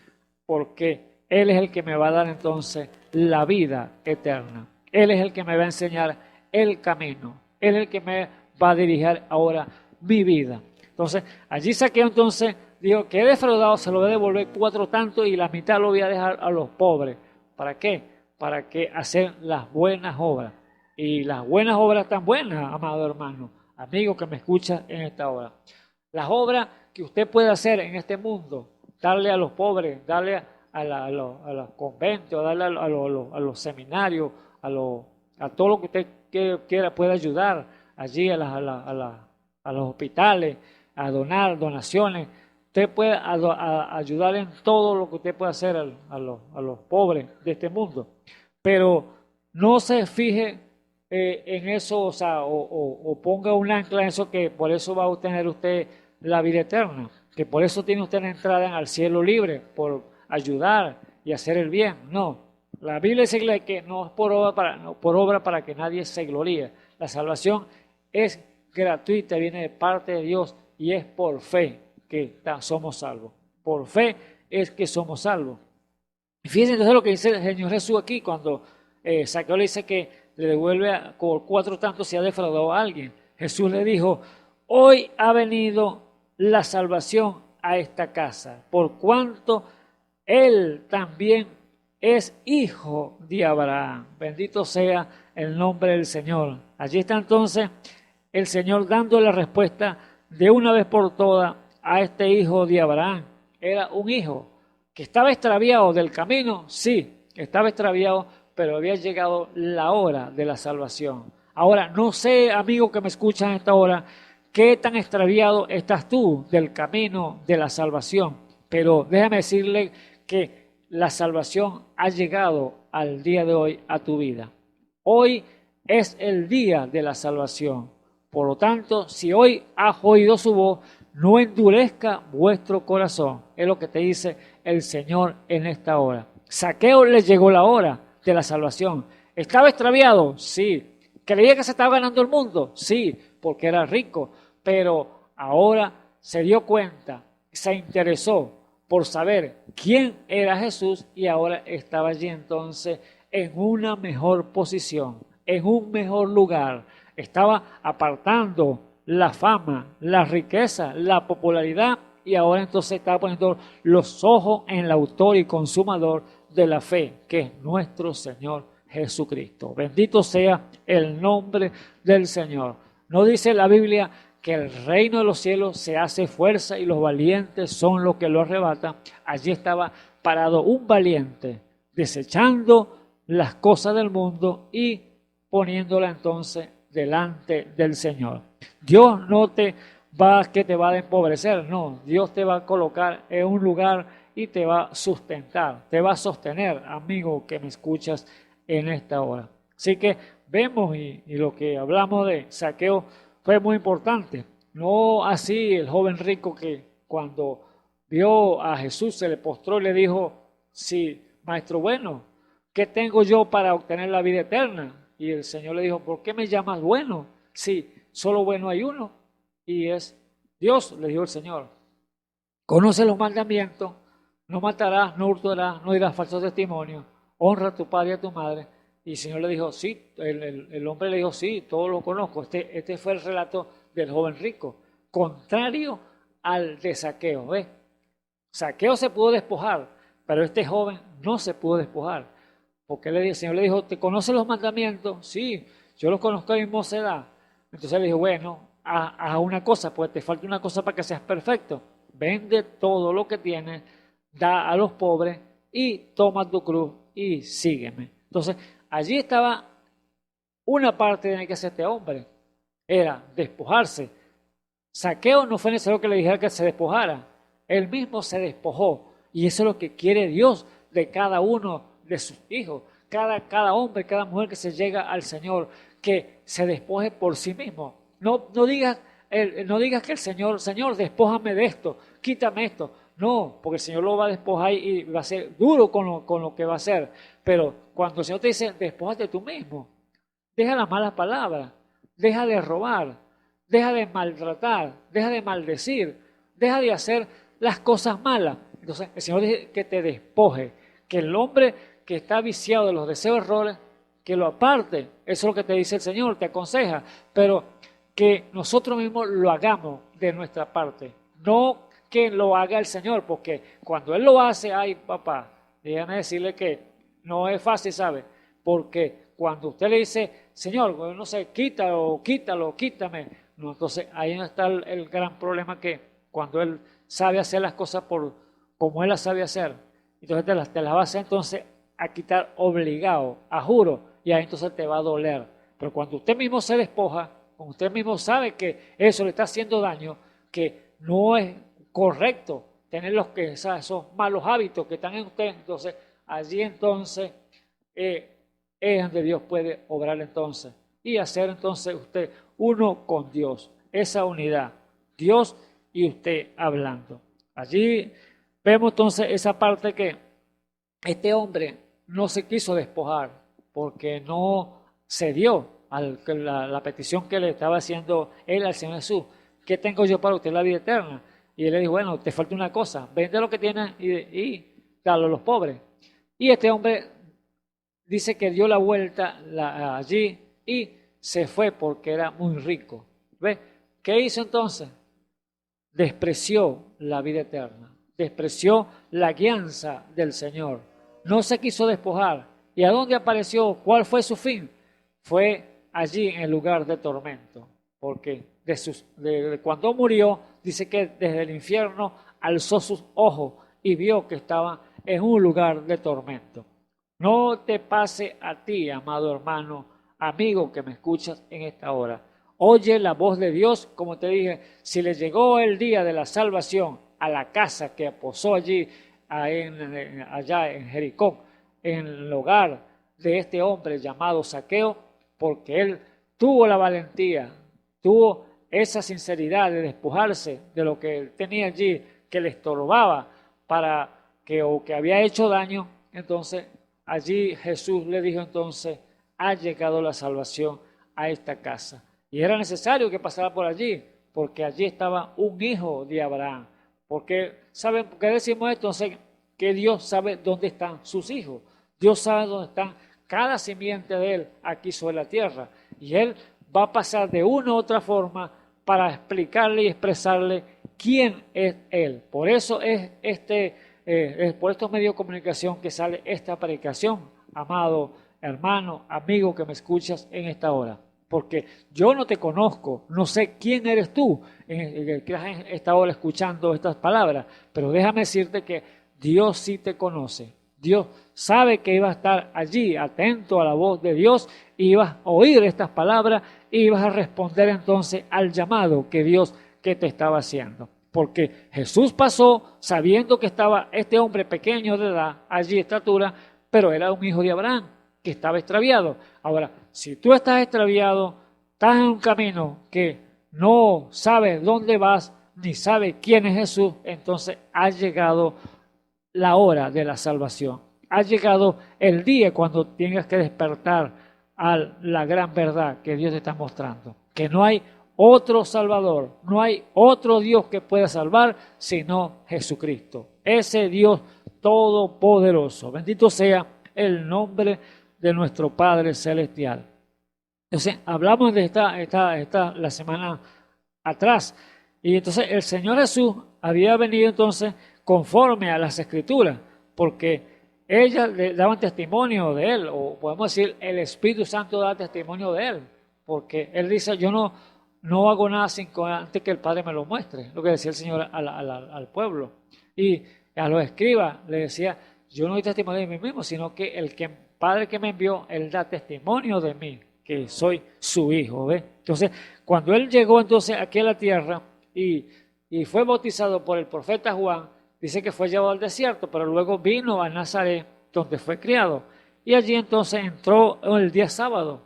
porque Él es el que me va a dar entonces la vida eterna. Él es el que me va a enseñar el camino. Él es el que me va a dirigir ahora mi vida. Entonces, allí Zaqueo entonces dijo que he defraudado, se lo voy a devolver 4 tantos y la mitad lo voy a dejar a los pobres. ¿Para qué? Para que hacer las buenas obras. Y las buenas obras están buenas, amado hermano, amigo que me escucha en esta hora. Las obras que usted puede hacer en este mundo, darle a los pobres, darle a los conventos, darle a los seminarios, a todo lo que usted quiera, puede ayudar allí a los hospitales, a donar donaciones. Usted puede ayudar en todo lo que usted puede hacer a los pobres de este mundo. Pero no se fije en eso, o sea, o ponga un ancla en eso, que por eso va a obtener usted la vida eterna, que por eso tiene usted la entrada al cielo libre, por ayudar y hacer el bien. No, la Biblia dice que no es por obra para que nadie se gloríe. La salvación es gratuita, viene de parte de Dios y es por fe que somos salvos. Por fe es que somos salvos. Y fíjense entonces lo que dice el Señor Jesús aquí cuando Zaqueo le dice que le devuelve por 4 tantos si ha defraudado a alguien. Jesús le dijo: hoy ha venido la salvación a esta casa, por cuanto él también es hijo de Abraham. Bendito sea el nombre del Señor. Allí está entonces el Señor dando la respuesta de una vez por todas a este hijo de Abraham. Era un hijo que estaba extraviado del camino, sí, estaba extraviado, pero había llegado la hora de la salvación. Ahora, no sé, amigo que me escuchas en esta hora, qué tan extraviado estás tú del camino de la salvación, pero déjame decirle que la salvación ha llegado al día de hoy a tu vida. Hoy es el día de la salvación. Por lo tanto, si hoy has oído su voz, no endurezca vuestro corazón. Es lo que te dice el Señor en esta hora. Zaqueo le llegó la hora de la salvación. ¿Estaba extraviado? Sí. ¿Creía que se estaba ganando el mundo? Sí, porque era rico. Pero ahora se dio cuenta, se interesó por saber quién era Jesús y ahora estaba allí entonces en una mejor posición, en un mejor lugar. Estaba apartando la fama, la riqueza, la popularidad y ahora entonces estaba poniendo los ojos en el autor y consumador de la fe, que es nuestro Señor Jesucristo. Bendito sea el nombre del Señor. ¿No dice la Biblia que el reino de los cielos se hace fuerza y los valientes son los que lo arrebatan? Allí estaba parado un valiente, desechando las cosas del mundo y poniéndola entonces delante del Señor. Dios no te va a empobrecer, no, Dios te va a colocar en un lugar y te va a sustentar, te va a sostener, amigo que me escuchas en esta hora. Así que vemos y lo que hablamos de Zaqueo fue muy importante. No así el joven rico que cuando vio a Jesús se le postró y le dijo: sí, maestro bueno, ¿qué tengo yo para obtener la vida eterna? Y el Señor le dijo: ¿por qué me llamas bueno? Sí, solo bueno hay uno y es Dios, le dijo el Señor. Conoce los mandamientos: no matarás, no hurtarás, no dirás falso testimonio, honra a tu padre y a tu madre. Y el Señor le dijo: sí, el hombre le dijo: sí, todo lo conozco. Este fue el relato del joven rico, contrario al de Zaqueo. ¿Ves? Zaqueo se pudo despojar, pero este joven no se pudo despojar. Porque el Señor le dijo: ¿te conoces los mandamientos? Sí, yo los conozco en mi mocedad. Entonces le dijo: bueno, haz una cosa, pues te falta una cosa para que seas perfecto. Vende todo lo que tienes, da a los pobres y toma tu cruz y sígueme. Entonces, allí estaba una parte de que hacer este hombre, era despojarse. Zaqueo no fue necesario que le dijera que se despojara, él mismo se despojó, y eso es lo que quiere Dios de cada uno de sus hijos, cada hombre, cada mujer que se llega al Señor, que se despoje por sí mismo. No digas que el Señor, despójame de esto, quítame esto. No, porque el Señor lo va a despojar y va a ser duro con lo que va a hacer. Pero cuando el Señor te dice: despójate tú mismo, deja las malas palabras, deja de robar, deja de maltratar, deja de maldecir, deja de hacer las cosas malas. Entonces, el Señor dice que te despoje, que el hombre que está viciado de los deseos errores, que lo aparte. Eso es lo que te dice el Señor, te aconseja, pero que nosotros mismos lo hagamos de nuestra parte, no que lo haga el Señor, porque cuando Él lo hace, ay papá, déjame decirle que no es fácil, ¿sabe? Porque cuando usted le dice, Señor, no sé, quítalo, quítame, no, entonces ahí no está el gran problema, que cuando Él sabe hacer las cosas como Él las sabe hacer, entonces te las va a hacer entonces a quitar obligado, a juro, y ahí entonces te va a doler. Pero cuando usted mismo se despoja, cuando usted mismo sabe que eso le está haciendo daño, que no es correcto tener esos malos hábitos que están en usted, entonces allí entonces es donde Dios puede obrar entonces y hacer entonces usted uno con Dios, esa unidad, Dios y usted hablando. Allí vemos entonces esa parte que este hombre no se quiso despojar porque no cedió a la petición que le estaba haciendo él al Señor Jesús. ¿Qué tengo yo para usted? La vida eterna. Y él le dijo, bueno, te falta una cosa, vende lo que tienes y dalo a los pobres. Y este hombre dice que dio la vuelta allí y se fue porque era muy rico. ¿Ve? ¿Qué hizo entonces? Despreció la vida eterna, despreció la guianza del Señor, no se quiso despojar. ¿Y a dónde apareció? ¿Cuál fue su fin? Fue allí en el lugar de tormento, porque de cuando murió, dice que desde el infierno alzó sus ojos y vio que estaba en un lugar de tormento. No te pase a ti, amado hermano, amigo que me escuchas en esta hora. Oye la voz de Dios, como te dije, si le llegó el día de la salvación a la casa que posó allí, allá en Jericó, en el hogar de este hombre llamado Zaqueo, porque él tuvo la valentía, tuvo esa sinceridad de despojarse de lo que él tenía allí, que le estorbaba o que había hecho daño. Entonces allí Jesús le dijo entonces, ha llegado la salvación a esta casa. Y era necesario que pasara por allí, porque allí estaba un hijo de Abraham. Porque, ¿saben por qué decimos esto? Entonces, que Dios sabe dónde están sus hijos. Dios sabe dónde están cada simiente de Él aquí sobre la tierra. Y Él va a pasar de una u otra forma para explicarle y expresarle quién es Él. Por eso es por estos medios de comunicación que sale esta predicación, amado hermano, amigo que me escuchas en esta hora. Porque yo no te conozco, no sé quién eres tú que estás en esta hora escuchando estas palabras, pero déjame decirte que Dios sí te conoce. Dios sabe que ibas a estar allí atento a la voz de Dios, y ibas a oír estas palabras y ibas a responder entonces al llamado que Dios que te estaba haciendo. Porque Jesús pasó sabiendo que estaba este hombre pequeño de edad, allí de estatura, pero era un hijo de Abraham que estaba extraviado. Ahora, si tú estás extraviado, estás en un camino que no sabes dónde vas, ni sabes quién es Jesús, entonces ha llegado la hora de la salvación. Ha llegado el día cuando tengas que despertar a la gran verdad que Dios te está mostrando. Que no hay otro Salvador, no hay otro Dios que pueda salvar sino Jesucristo. Ese Dios todopoderoso. Bendito sea el nombre de nuestro Padre Celestial. Entonces, hablamos de esta la semana atrás. Y entonces el Señor Jesús había venido entonces conforme a las Escrituras, porque ellas le daban testimonio de Él, o podemos decir, el Espíritu Santo da testimonio de Él, porque Él dice, yo no hago nada antes que el Padre me lo muestre, lo que decía el Señor al pueblo. Y a los escribas le decía, yo no doy testimonio de mí mismo, sino que el Padre que me envió, Él da testimonio de mí, que soy su hijo. ¿Ve? Entonces, cuando Él llegó entonces aquí a la tierra y fue bautizado por el profeta Juan, dice que fue llevado al desierto, pero luego vino a Nazaret, donde fue criado. Y allí entonces entró el día sábado,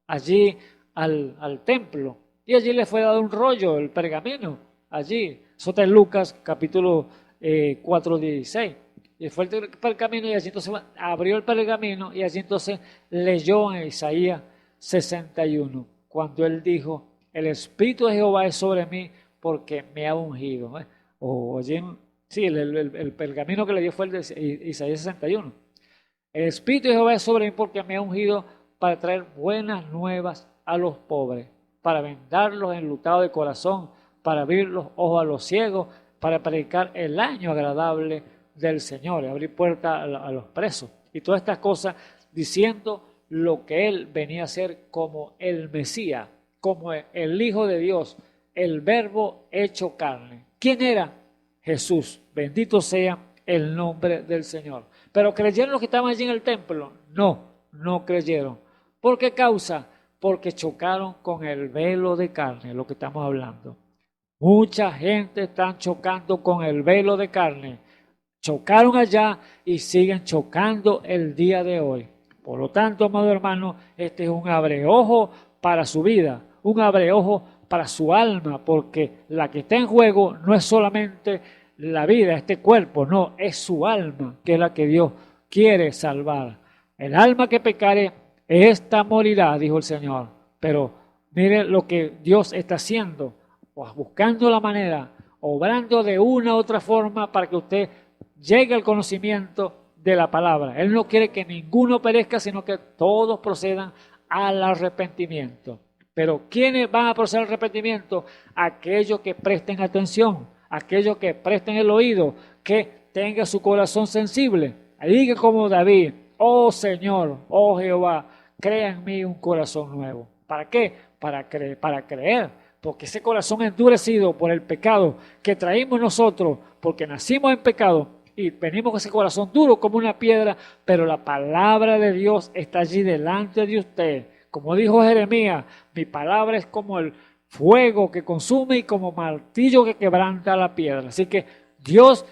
allí al templo. Y allí le fue dado un rollo, el pergamino, allí. Eso está en Lucas capítulo 4:16. Y fue el pergamino y allí entonces abrió el pergamino y allí entonces leyó en Isaías 61, cuando él dijo, el Espíritu de Jehová es sobre mí porque me ha ungido. O allí en Sí, el pergamino que le dio fue el de Isaías 61. El Espíritu de Jehová es sobre mí porque me ha ungido para traer buenas nuevas a los pobres, para vendar los enlutados de corazón, para abrir los ojos a los ciegos, para predicar el año agradable del Señor, abrir puertas a los presos. Y todas estas cosas diciendo lo que Él venía a ser como el Mesías, como el Hijo de Dios, el Verbo hecho carne. ¿Quién era? Jesús. Bendito sea el nombre del Señor. ¿Pero creyeron los que estaban allí en el templo? No, no creyeron. ¿Por qué causa? Porque chocaron con el velo de carne, lo que estamos hablando. Mucha gente está chocando con el velo de carne. Chocaron allá y siguen chocando el día de hoy. Por lo tanto, amado hermano, este es un abreojo para su vida, un abreojo para su alma, porque la que está en juego no es solamente la vida, este cuerpo, no, es su alma, que es la que Dios quiere salvar. El alma que pecare, esta morirá, dijo el Señor. Pero mire lo que Dios está haciendo, pues buscando la manera, obrando de una u otra forma para que usted llegue al conocimiento de la palabra. Él no quiere que ninguno perezca, sino que todos procedan al arrepentimiento. Pero ¿quiénes van a proceder al arrepentimiento? Aquellos que presten atención, aquellos que presten el oído, que tengan su corazón sensible. Diga como David: oh Señor, oh Jehová, crea en mí un corazón nuevo. ¿Para qué? Para creer, porque ese corazón endurecido por el pecado que traímos nosotros, porque nacimos en pecado y venimos con ese corazón duro como una piedra, pero la palabra de Dios está allí delante de usted. Como dijo Jeremías, mi palabra es como el fuego que consume y como martillo que quebranta la piedra. Así que Dios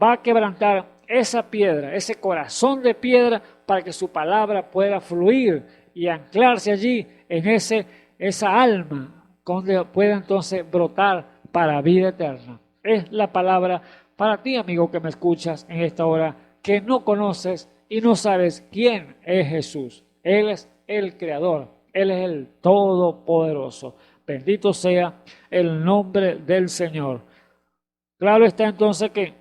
va a quebrantar esa piedra, ese corazón de piedra, para que su palabra pueda fluir y anclarse allí en esa alma, donde pueda entonces brotar para vida eterna. Es la palabra para ti, amigo, que me escuchas en esta hora, que no conoces y no sabes quién es Jesús. Él es el Creador, Él es el Todopoderoso. Bendito sea el nombre del Señor. Claro está entonces que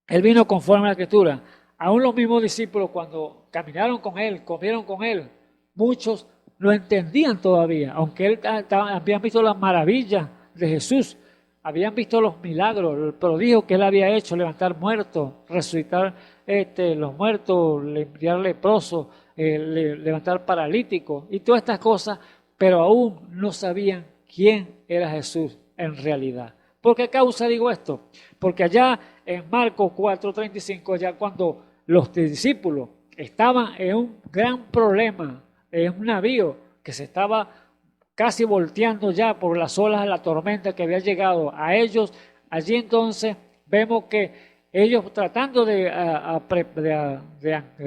Él vino conforme a la Escritura. Aún los mismos discípulos, cuando caminaron con Él, comieron con Él, muchos no entendían todavía, aunque habían visto las maravillas de Jesús, habían visto los milagros, el prodigio que Él había hecho: levantar muertos, resucitar los muertos, limpiar leprosos, levantar paralíticos y todas estas cosas, pero aún no sabían quién era Jesús en realidad. ¿Por qué causa digo esto? Porque allá en Marcos 4:35, ya cuando los discípulos estaban en un gran problema, en un navío que se estaba casi volteando ya por las olas de la tormenta que había llegado a ellos, allí entonces vemos que ellos tratando de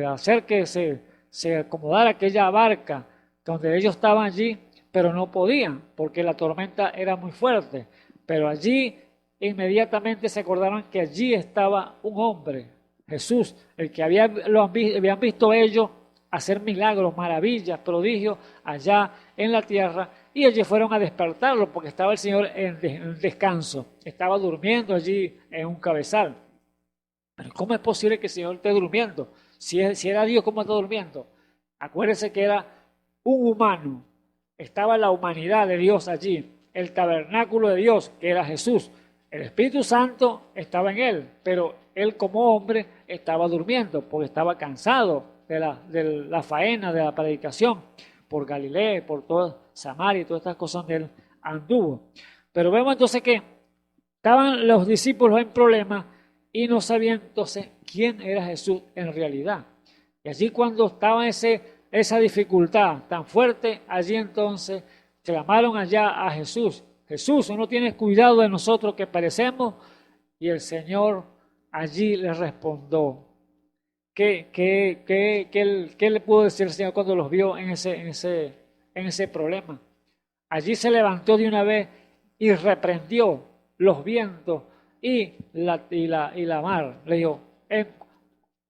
hacer que se acomodara aquella barca donde ellos estaban allí, pero no podían porque la tormenta era muy fuerte. Pero allí inmediatamente se acordaron que allí estaba un hombre, Jesús, el que habían visto ellos hacer milagros, maravillas, prodigios allá en la tierra, y allí fueron a despertarlo porque estaba el Señor en descanso, estaba durmiendo allí en un cabezal. Pero ¿cómo es posible que el Señor esté durmiendo? Si era Dios, ¿cómo está durmiendo? Acuérdense que era un humano, estaba la humanidad de Dios allí, el tabernáculo de Dios, que era Jesús. El Espíritu Santo estaba en él, pero él como hombre estaba durmiendo porque estaba cansado de la faena, de la predicación por Galilea, por toda Samaria y todas estas cosas donde él anduvo. Pero vemos entonces que estaban los discípulos en problemas y no sabían entonces quién era Jesús en realidad. Y allí cuando estaba esa dificultad tan fuerte, allí entonces clamaron allá a Jesús: Jesús, ¿no tienes cuidado de nosotros que perecemos? Y el Señor allí les respondió. ¿Qué le pudo decir el Señor cuando los vio en ese problema? Allí se levantó de una vez y reprendió los vientos y la mar. Le dijo: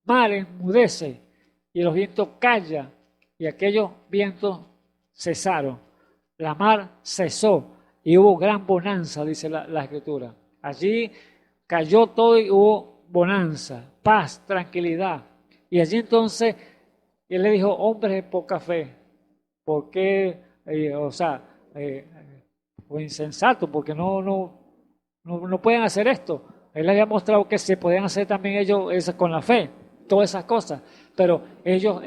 mar, enmudece, y los vientos calla, y aquellos vientos cesaron. La mar cesó y hubo gran bonanza, dice la Escritura. Allí cayó todo y hubo bonanza, paz, tranquilidad. Y allí entonces él le dijo, hombres de poca fe, ¿por qué? Fue insensato, porque no pueden hacer esto. Él le había mostrado que se podían hacer también ellos con la fe, todas esas cosas, pero ellos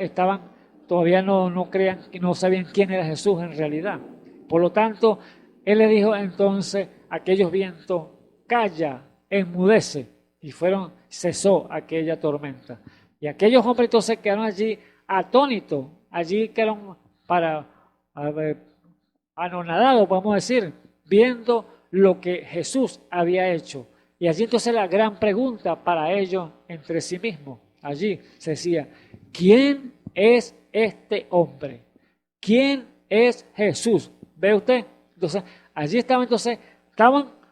todavía no creían, no sabían quién era Jesús en realidad. Por lo tanto, él le dijo entonces a aquellos vientos, calla, enmudece, y cesó aquella tormenta. Y aquellos hombres entonces quedaron allí atónitos, allí quedaron anonadados, podemos decir, viendo lo que Jesús había hecho. Y allí entonces la gran pregunta para ellos entre sí mismos, allí se decía, ¿quién es este hombre? ¿Quién es Jesús? ¿Ve usted? Entonces, allí estaban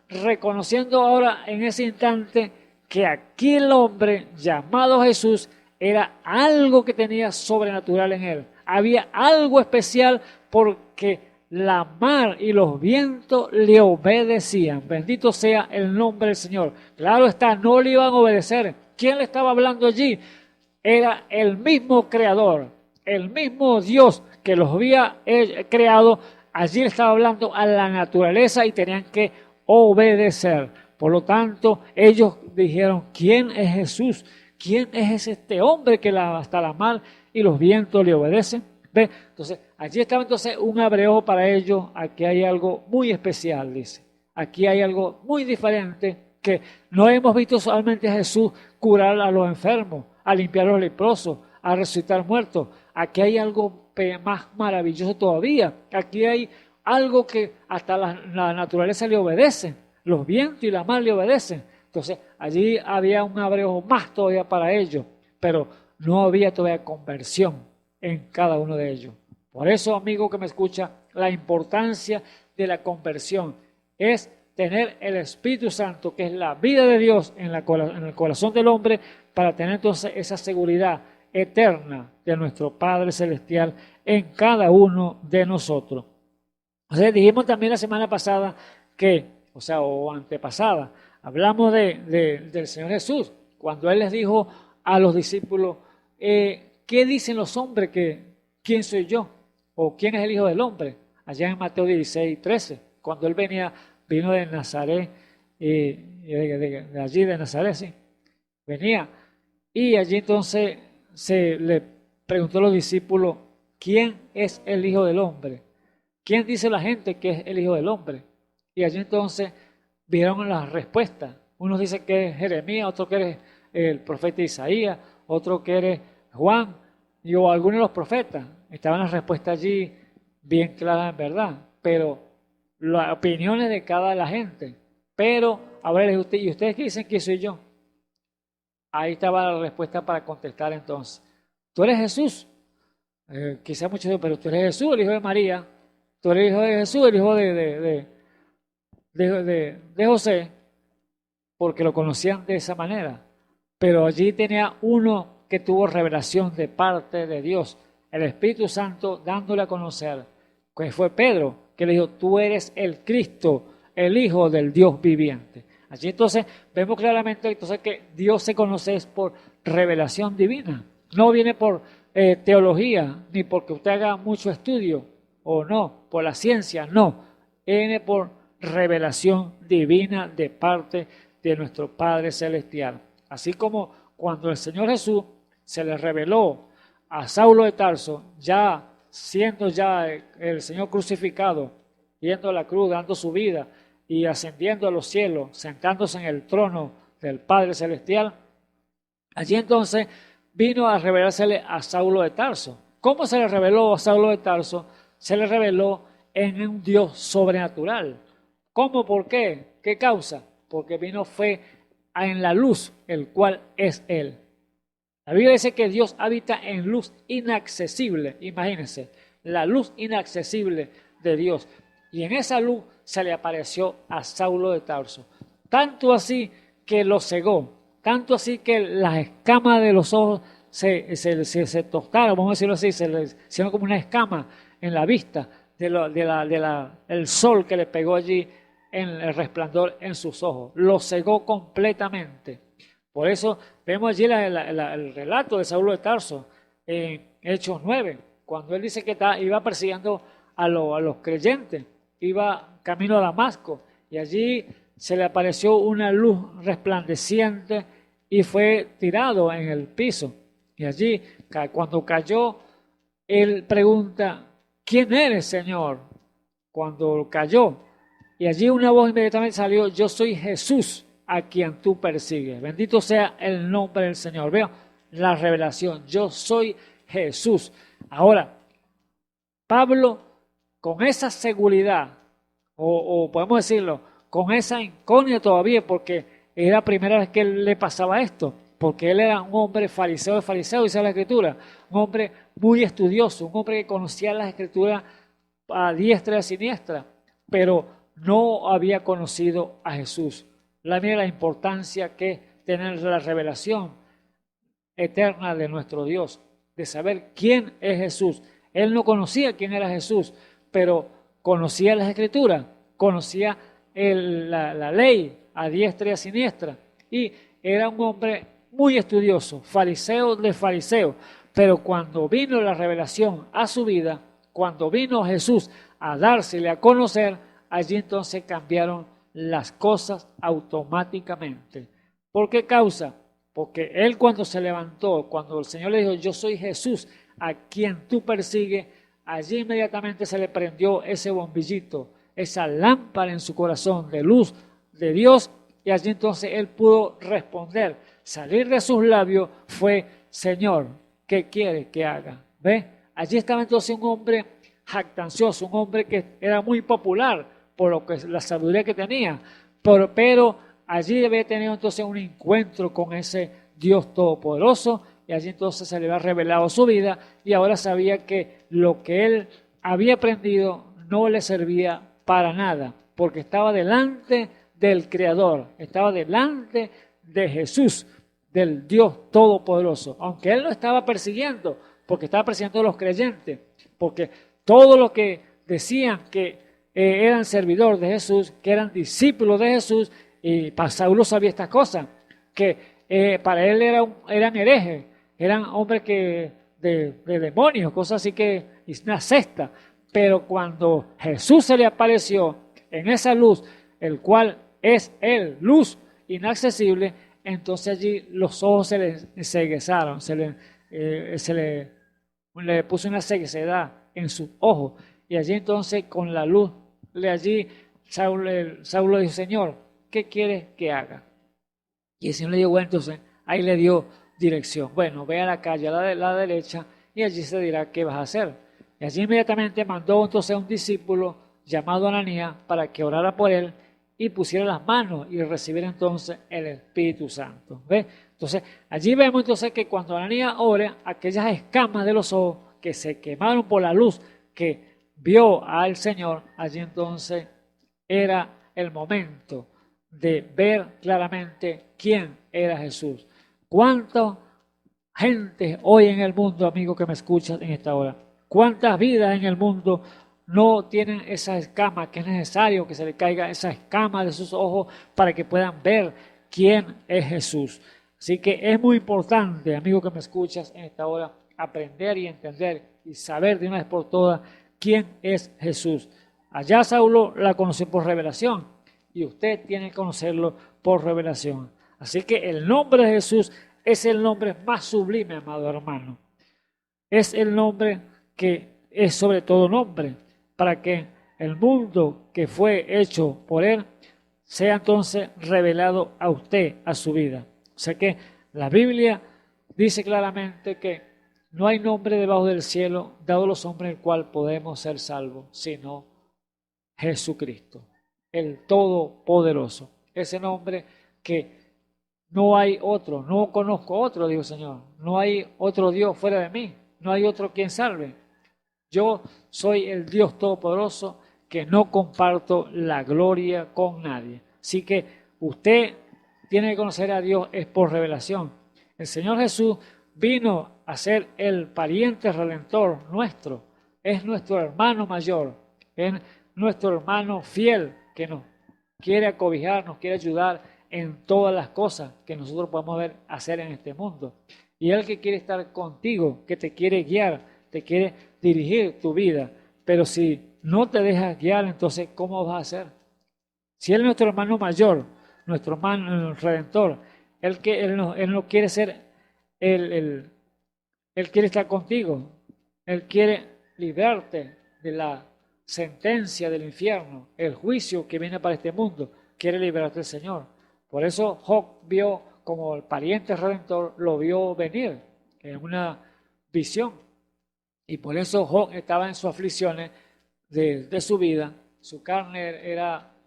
reconociendo ahora en ese instante que aquel hombre llamado Jesús era algo que tenía sobrenatural en él. Había algo especial porque la mar y los vientos le obedecían. Bendito sea el nombre del Señor. Claro está, no le iban a obedecer. ¿Quién le estaba hablando allí? Era el mismo Creador, el mismo Dios que los había creado. Allí le estaba hablando a la naturaleza y tenían que obedecer. Por lo tanto, ellos dijeron, ¿quién es Jesús? ¿Quién es este hombre que hasta la mar y los vientos le obedecen? ¿Ve? Entonces, allí estaba entonces un abreojo para ellos. Aquí hay algo muy especial, dice. Aquí hay algo muy diferente que no hemos visto solamente a Jesús curar a los enfermos, a limpiar a los leprosos, a resucitar muertos. Aquí hay algo más maravilloso todavía. Aquí hay algo que hasta la naturaleza le obedece. Los vientos y la mar le obedecen. Entonces, allí había un abreojo más todavía para ellos, pero no había todavía conversión en cada uno de ellos. Por eso, amigo que me escucha, la importancia de la conversión es tener el Espíritu Santo, que es la vida de Dios en el corazón del hombre, para tener entonces esa seguridad eterna de nuestro Padre Celestial en cada uno de nosotros. O sea, dijimos también la semana pasada o antepasada, hablamos del Señor Jesús, cuando Él les dijo a los discípulos, ¿qué dicen los hombres quién soy yo? ¿O quién es el Hijo del Hombre? Allá en Mateo 16, 13, cuando Él vino de Nazaret, de allí de Nazaret, sí, venía. Y allí entonces se le preguntó a los discípulos, ¿quién es el Hijo del Hombre? ¿Quién dice la gente que es el Hijo del Hombre? Y allí entonces vieron las respuestas. Unos dicen que es Jeremías, otro que es el profeta Isaías, otro que eres Juan, o algunos de los profetas. Estaban las respuestas allí bien claras en verdad, pero las opiniones de cada la gente. Pero, a ver, ¿y ustedes qué dicen que soy yo? Ahí estaba la respuesta para contestar entonces. Tú eres Jesús. Quizá muchos dicen, pero tú eres Jesús, el hijo de María. Tú eres el hijo de Jesús, el hijo de José, porque lo conocían de esa manera. Pero allí tenía uno que tuvo revelación de parte de Dios, el Espíritu Santo dándole a conocer, que fue Pedro, que le dijo, tú eres el Cristo, el Hijo del Dios viviente. Allí entonces vemos claramente entonces que Dios se conoce es por revelación divina. No viene por teología, ni porque usted haga mucho estudio, o no, por la ciencia, no. Viene por revelación divina de parte de nuestro Padre Celestial. Así como cuando el Señor Jesús se le reveló a Saulo de Tarso, ya siendo ya el Señor crucificado, yendo a la cruz, dando su vida y ascendiendo a los cielos, sentándose en el trono del Padre Celestial, allí entonces vino a revelársele a Saulo de Tarso. ¿Cómo se le reveló a Saulo de Tarso? Se le reveló en un Dios sobrenatural. ¿Cómo? ¿Por qué? ¿Qué causa? Porque vino fe en la luz, el cual es Él. La Biblia dice que Dios habita en luz inaccesible. Imagínense, la luz inaccesible de Dios. Y en esa luz se le apareció a Saulo de Tarso. Tanto así que lo cegó. Tanto así que las escamas de los ojos se tostaron, vamos a decirlo así, se le hicieron como una escama en la vista del sol que le pegó allí en el resplandor en sus ojos, lo cegó completamente. Por eso vemos allí el relato de Saulo de Tarso en Hechos 9, cuando él dice que iba persiguiendo a los creyentes, iba camino a Damasco y allí se le apareció una luz resplandeciente y fue tirado en el piso. Y allí, cuando cayó, él pregunta, ¿quién eres, Señor? Cuando cayó, y allí una voz inmediatamente salió, yo soy Jesús a quien tú persigues. Bendito sea el nombre del Señor. Veo la revelación, yo soy Jesús. Ahora, Pablo, con esa seguridad, o podemos decirlo, con esa incógnita todavía, porque era la primera vez que le pasaba esto, porque él era un hombre fariseo de fariseo, dice la Escritura, un hombre muy estudioso, un hombre que conocía las Escrituras a diestra y a siniestra, pero no había conocido a Jesús. Mira la importancia que es tener la revelación eterna de nuestro Dios, de saber quién es Jesús. Él no conocía quién era Jesús, pero conocía las Escrituras, conocía la ley a diestra y a siniestra, y era un hombre muy estudioso, fariseo de fariseo, pero cuando vino la revelación a su vida, cuando vino Jesús a dársele a conocer, allí entonces cambiaron las cosas automáticamente. ¿Por qué causa? Porque él cuando se levantó, cuando el Señor le dijo, yo soy Jesús a quien tú persigues, allí inmediatamente se le prendió ese bombillito, esa lámpara en su corazón de luz de Dios, y allí entonces él pudo responder. Salir de sus labios fue, Señor, ¿qué quiere que haga? ¿Ve? Allí estaba entonces un hombre jactancioso, un hombre que era muy popular por lo que la sabiduría que tenía, pero allí había tenido entonces un encuentro con ese Dios todopoderoso, y allí entonces se le había revelado su vida, y ahora sabía que lo que él había aprendido no le servía para nada, porque estaba delante del Creador, estaba delante de Jesús, del Dios todopoderoso, aunque él no estaba persiguiendo, porque estaba persiguiendo a los creyentes, porque todos los que decían que eran servidores de Jesús, que eran discípulos de Jesús, y para Saulo sabía estas cosas, que para él eran herejes, eran hombres de demonios, cosas así, que es una secta. Pero cuando Jesús se le apareció en esa luz, el cual es él, luz inaccesible, entonces allí los ojos se le enceguezaron, le puso una ceguedad en sus ojos, y allí entonces con la luz de allí Saulo dijo, Señor, ¿qué quieres que haga? Y el Señor le dijo, bueno, entonces ahí le dio dirección. Bueno, ve a la calle a la derecha y allí se dirá qué vas a hacer. Y allí inmediatamente mandó entonces a un discípulo llamado Ananías para que orara por él y pusiera las manos y recibiera entonces el Espíritu Santo. ¿Ve? Entonces allí vemos entonces que cuando Ananías ora, aquellas escamas de los ojos que se quemaron por la luz que vio al Señor, allí entonces era el momento de ver claramente quién era Jesús. ¿Cuánta gente hoy en el mundo, amigo que me escuchas en esta hora, cuántas vidas en el mundo no tienen esa escama, que es necesario que se le caiga esa escama de sus ojos para que puedan ver quién es Jesús? Así que es muy importante, amigo que me escuchas en esta hora, aprender y entender y saber de una vez por todas quién es Jesús. Allá Saulo la conoció por revelación y usted tiene que conocerlo por revelación. Así que el nombre de Jesús es el nombre más sublime, amado hermano. Es el nombre que es sobre todo nombre, para que el mundo que fue hecho por él sea entonces revelado a usted, a su vida. O sea que la Biblia dice claramente que no hay nombre debajo del cielo dado a los hombres en el cual podemos ser salvos, sino Jesucristo, el Todopoderoso. Ese nombre que no hay otro, no conozco otro, dijo el Señor. No hay otro Dios fuera de mí, no hay otro quien salve. Yo soy el Dios Todopoderoso que no comparto la gloria con nadie. Así que usted tiene que conocer a Dios es por revelación. El Señor Jesús vino a ser el pariente redentor nuestro. Es nuestro hermano mayor, es nuestro hermano fiel que nos quiere acobijar, nos quiere ayudar en todas las cosas que nosotros podemos hacer en este mundo. Y Él que quiere estar contigo, que te quiere guiar, te quiere dirigir tu vida. Pero si no te dejas guiar, entonces ¿cómo vas a hacer? Si Él es nuestro hermano mayor, nuestro hermano redentor, Él no quiere ser, Él quiere estar contigo. Él quiere librarte de la sentencia del infierno, el juicio que viene para este mundo. Quiere liberarte el Señor. Por eso Job vio como el pariente redentor, lo vio venir en una visión. Y por eso Job estaba en sus aflicciones de su vida. Su carne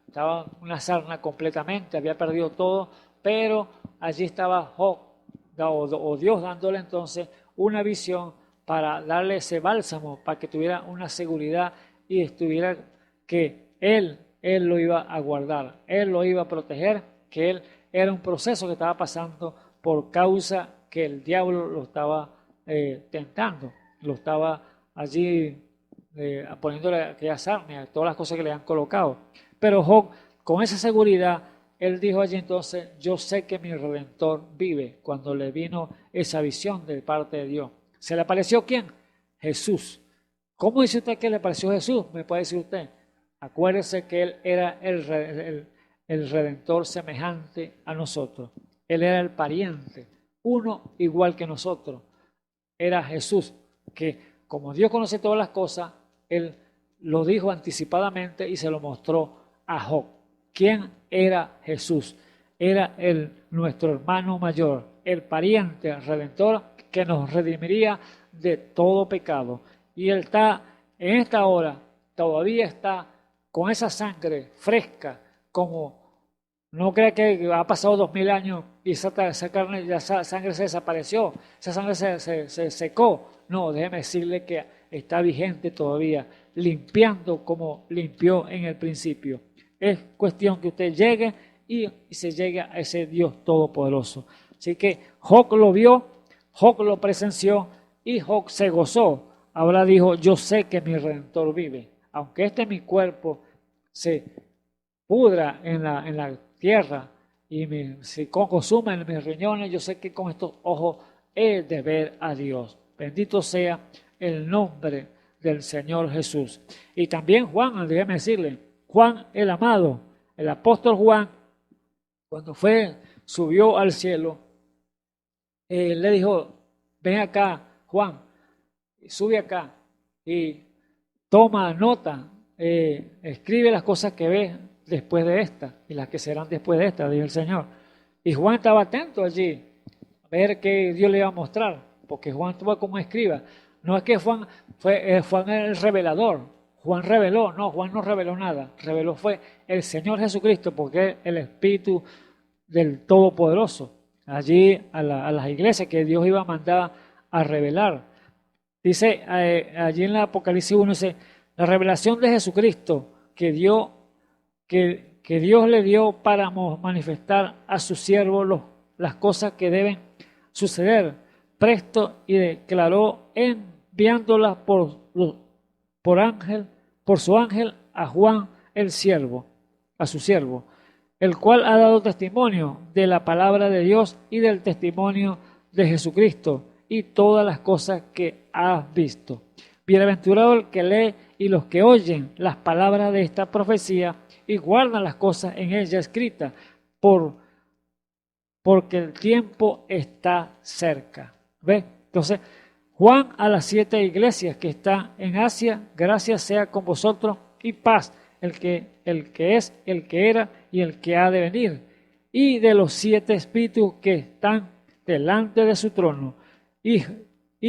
estaba una sarna completamente, había perdido todo, pero allí estaba Job, o Dios dándole entonces una visión para darle ese bálsamo, para que tuviera una seguridad y estuviera que Él lo iba a guardar, Él lo iba a proteger, que Él era un proceso que estaba pasando por causa que el diablo lo estaba tentando, lo estaba allí poniéndole aquella sarna, todas las cosas que le han colocado. Pero Job, con esa seguridad, él dijo allí entonces, yo sé que mi Redentor vive, cuando le vino esa visión de parte de Dios. ¿Se le apareció quién? Jesús. ¿Cómo dice usted que le apareció Jesús? ¿Me puede decir usted? Acuérdese que Él era el Redentor semejante a nosotros. Él era el pariente, uno igual que nosotros. Era Jesús, que como Dios conoce todas las cosas, Él lo dijo anticipadamente y se lo mostró a Job. ¿Quién era Jesús? Era nuestro hermano mayor, el pariente, el redentor que nos redimiría de todo pecado. Y Él está en esta hora, todavía está con esa sangre fresca, como no cree que ha pasado 2000 años y esa sangre se desapareció, esa sangre se secó. No, déjeme decirle que está vigente todavía, limpiando como limpió en el principio. Es cuestión que usted llegue y se llegue a ese Dios todopoderoso. Así que Job lo vio, Job lo presenció y Job se gozó. Ahora dijo, yo sé que mi Redentor vive. Aunque mi cuerpo se pudra en la tierra y se consuma en mis riñones, yo sé que con estos ojos he de ver a Dios. Bendito sea el nombre del Señor Jesús. Y también Juan, déjeme decirle, Juan el amado, el apóstol Juan, cuando subió al cielo, le dijo, ven acá, Juan, sube acá y toma nota, escribe las cosas que ves después de esta y las que serán después de esta, dijo el Señor. Y Juan estaba atento allí a ver qué Dios le iba a mostrar, porque Juan estuvo como escriba. No es que Juan era el revelador, Juan reveló, no, Juan no reveló nada, reveló fue el Señor Jesucristo, porque es el Espíritu del Todopoderoso, allí a las iglesias que Dios iba a mandar a revelar. Dice allí en el Apocalipsis 1, dice, la revelación de Jesucristo que Dios le dio para manifestar a sus siervos las cosas que deben suceder presto, y declaró enviándolas por su ángel a Juan el siervo, a su siervo, el cual ha dado testimonio de la palabra de Dios y del testimonio de Jesucristo y todas las cosas que has visto. Bienaventurado el que lee y los que oyen las palabras de esta profecía y guardan las cosas en ella escritas, porque el tiempo está cerca. ¿Ve? Entonces, Juan a las 7 iglesias que están en Asia, gracias sea con vosotros y paz, el que es, el que era y el que ha de venir, y de los 7 espíritus que están delante de su trono, y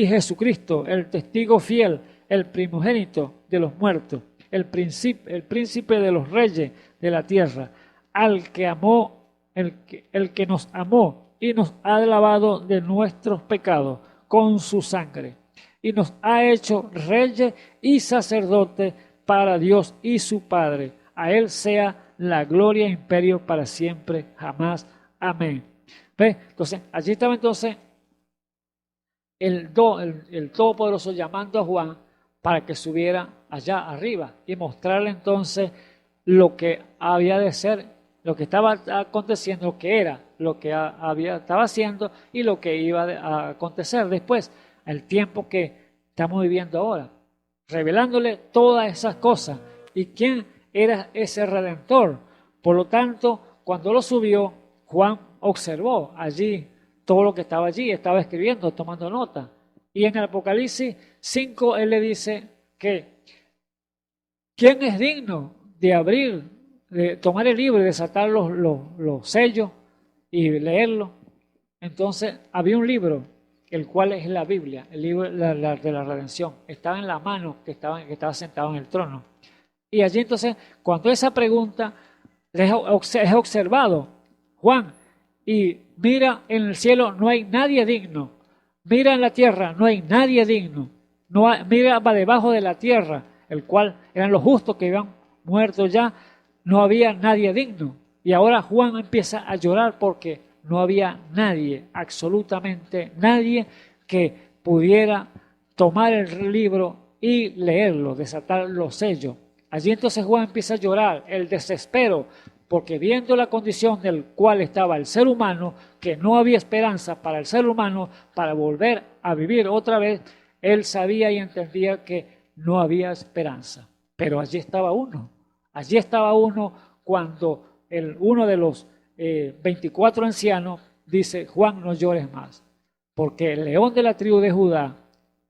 Jesucristo, el testigo fiel, el primogénito de los muertos, el príncipe de los reyes de la tierra, al que amó, el que nos amó y nos ha lavado de nuestros pecados con su sangre, y nos ha hecho reyes y sacerdotes para Dios y su Padre. A Él sea la gloria e imperio para siempre, jamás. Amén. ¿Ve? Entonces, allí estaba entonces el Todopoderoso llamando a Juan para que subiera allá arriba y mostrarle entonces lo que había de ser lo que estaba aconteciendo, lo que era, lo que estaba haciendo y lo que iba a acontecer después, el tiempo que estamos viviendo ahora, revelándole todas esas cosas y quién era ese Redentor. Por lo tanto, cuando lo subió, Juan observó allí todo lo que estaba allí, estaba escribiendo, tomando nota. Y en el Apocalipsis 5, él le dice que ¿quién es digno de abrir, de tomar el libro y desatar los sellos y leerlo? Entonces había un libro, el cual es la Biblia, el libro de la redención. Estaba en la mano que estaba sentado en el trono. Y allí entonces, cuando esa pregunta es observado, Juan, y mira en el cielo, no hay nadie digno. Mira en la tierra, no hay nadie digno. Mira va debajo de la tierra, el cual eran los justos que habían muerto ya, no había nadie digno. Y ahora Juan empieza a llorar porque no había nadie, absolutamente nadie, que pudiera tomar el libro y leerlo, desatar los sellos. Allí entonces Juan empieza a llorar, el desespero, porque viendo la condición del cual estaba el ser humano, que no había esperanza para el ser humano para volver a vivir otra vez, él sabía y entendía que no había esperanza. Pero allí estaba uno cuando uno de los 24 ancianos dice: Juan, no llores más, porque el león de la tribu de Judá,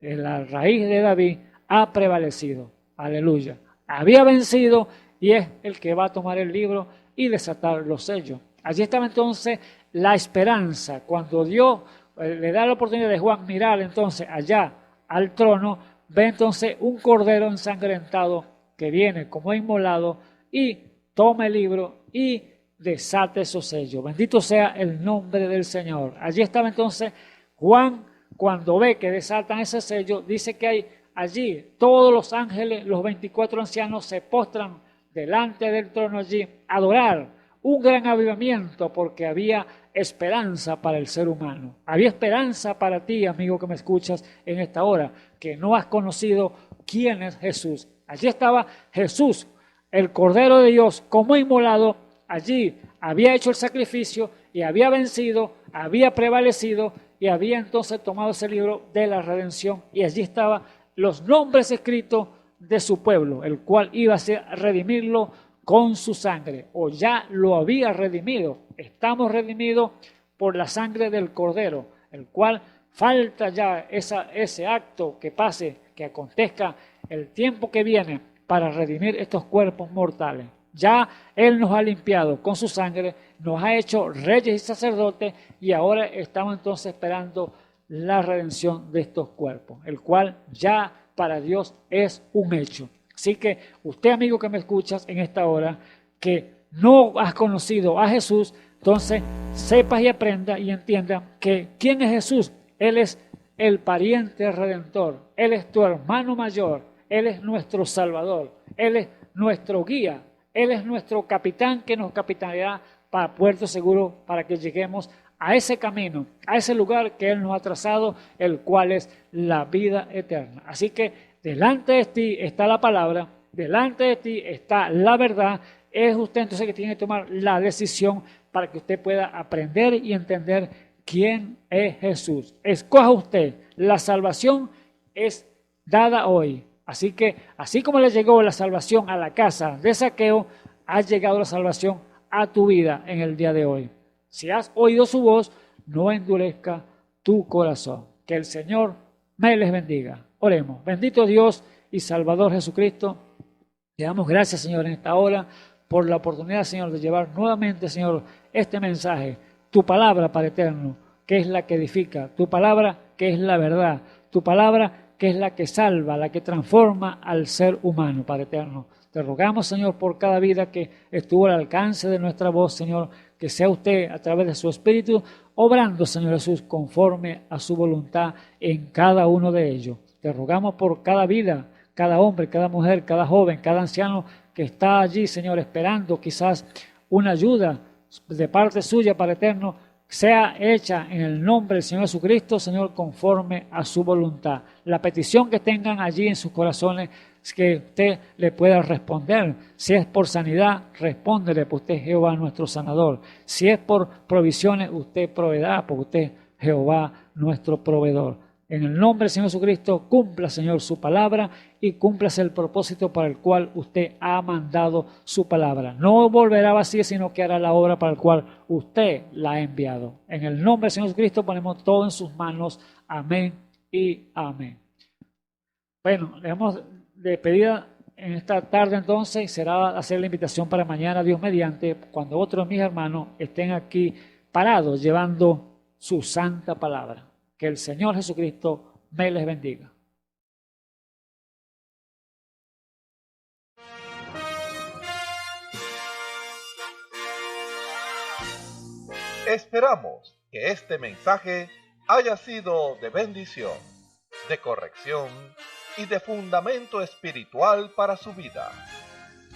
la raíz de David, ha prevalecido. Aleluya. Había vencido y es el que va a tomar el libro y desatar los sellos. Allí estaba entonces la esperanza. Cuando Dios le da la oportunidad de Juan mirar entonces allá al trono, ve entonces un cordero ensangrentado que viene como inmolado y toma el libro y desata esos sellos. Bendito sea el nombre del Señor. Allí estaba entonces Juan, cuando ve que desatan ese sello, dice que hay allí todos los ángeles, los 24 ancianos se postran delante del trono allí a adorar. Un gran avivamiento porque había esperanza para el ser humano. Había esperanza para ti, amigo que me escuchas en esta hora, que no has conocido quién es Jesús. Allí estaba Jesús, el Cordero de Dios, como inmolado. Allí había hecho el sacrificio y había vencido, había prevalecido y había entonces tomado ese libro de la redención. Y allí estaban los nombres escritos de su pueblo, el cual iba a redimirlo con su sangre, o ya lo había redimido. Estamos redimidos por la sangre del Cordero, el cual falta ya ese acto que pase, que acontezca el tiempo que viene para redimir estos cuerpos mortales. Ya Él nos ha limpiado con su sangre, nos ha hecho reyes y sacerdotes y ahora estamos entonces esperando la redención de estos cuerpos, el cual ya para Dios es un hecho. Así que usted, amigo que me escuchas en esta hora, que no has conocido a Jesús, entonces sepas y aprenda y entienda que ¿quién es Jesús? Él es el pariente redentor, Él es tu hermano mayor, Él es nuestro Salvador, Él es nuestro guía, Él es nuestro capitán que nos capitaneará para puerto seguro, para que lleguemos a ese camino, a ese lugar que Él nos ha trazado, el cual es la vida eterna. Así que delante de ti está la palabra, delante de ti está la verdad. Es usted entonces que tiene que tomar la decisión para que usted pueda aprender y entender quién es Jesús. Escoja usted, la salvación es dada hoy. Así que, así como le llegó la salvación a la casa de Zaqueo, ha llegado la salvación a tu vida en el día de hoy. Si has oído su voz, no endurezca tu corazón. Que el Señor me les bendiga. Oremos. Bendito Dios y Salvador Jesucristo, te damos gracias, Señor, en esta hora por la oportunidad, Señor, de llevar nuevamente, Señor, este mensaje, tu palabra, Padre eterno, que es la que edifica, tu palabra que es la verdad, tu palabra que es la que salva, la que transforma al ser humano, Padre eterno. Te rogamos, Señor, por cada vida que estuvo al alcance de nuestra voz, Señor, que sea usted a través de su Espíritu, obrando, Señor Jesús, conforme a su voluntad en cada uno de ellos. Te rogamos por cada vida, cada hombre, cada mujer, cada joven, cada anciano que está allí, Señor, esperando quizás una ayuda de parte suya, Padre eterno, sea hecha en el nombre del Señor Jesucristo, Señor, conforme a su voluntad. La petición que tengan allí en sus corazones, es que usted le pueda responder. Si es por sanidad, respóndele, porque usted es Jehová nuestro sanador. Si es por provisiones, usted proveerá, porque usted es Jehová nuestro proveedor. En el nombre del Señor Jesucristo, cumpla, Señor, su palabra y cúmplase el propósito para el cual usted ha mandado su palabra. No volverá vacía, sino que hará la obra para la cual usted la ha enviado. En el nombre del Señor Jesucristo ponemos todo en sus manos. Amén y amén. Bueno, le damos despedida en esta tarde entonces. Será hacer la invitación para mañana, Dios mediante, cuando otros de mis hermanos estén aquí parados llevando su santa palabra. Que el Señor Jesucristo me les bendiga. Esperamos que este mensaje haya sido de bendición, de corrección y de fundamento espiritual para su vida.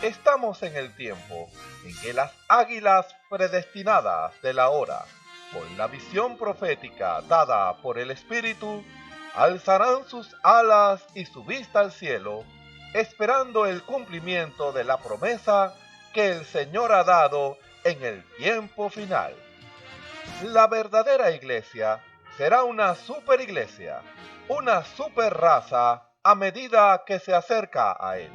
Estamos en el tiempo en que las águilas predestinadas de la hora, con la visión profética dada por el Espíritu, alzarán sus alas y su vista al cielo, esperando el cumplimiento de la promesa que el Señor ha dado en el tiempo final. La verdadera iglesia será una superiglesia, una superraza a medida que se acerca a Él.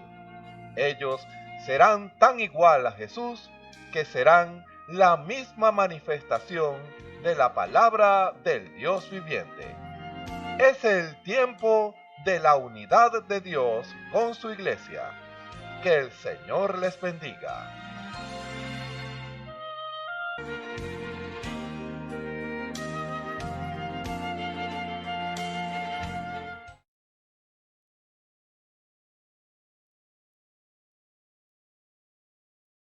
Ellos serán tan igual a Jesús que serán la misma manifestación de la palabra del Dios viviente. Es el tiempo de la unidad de Dios con su iglesia. Que el Señor les bendiga.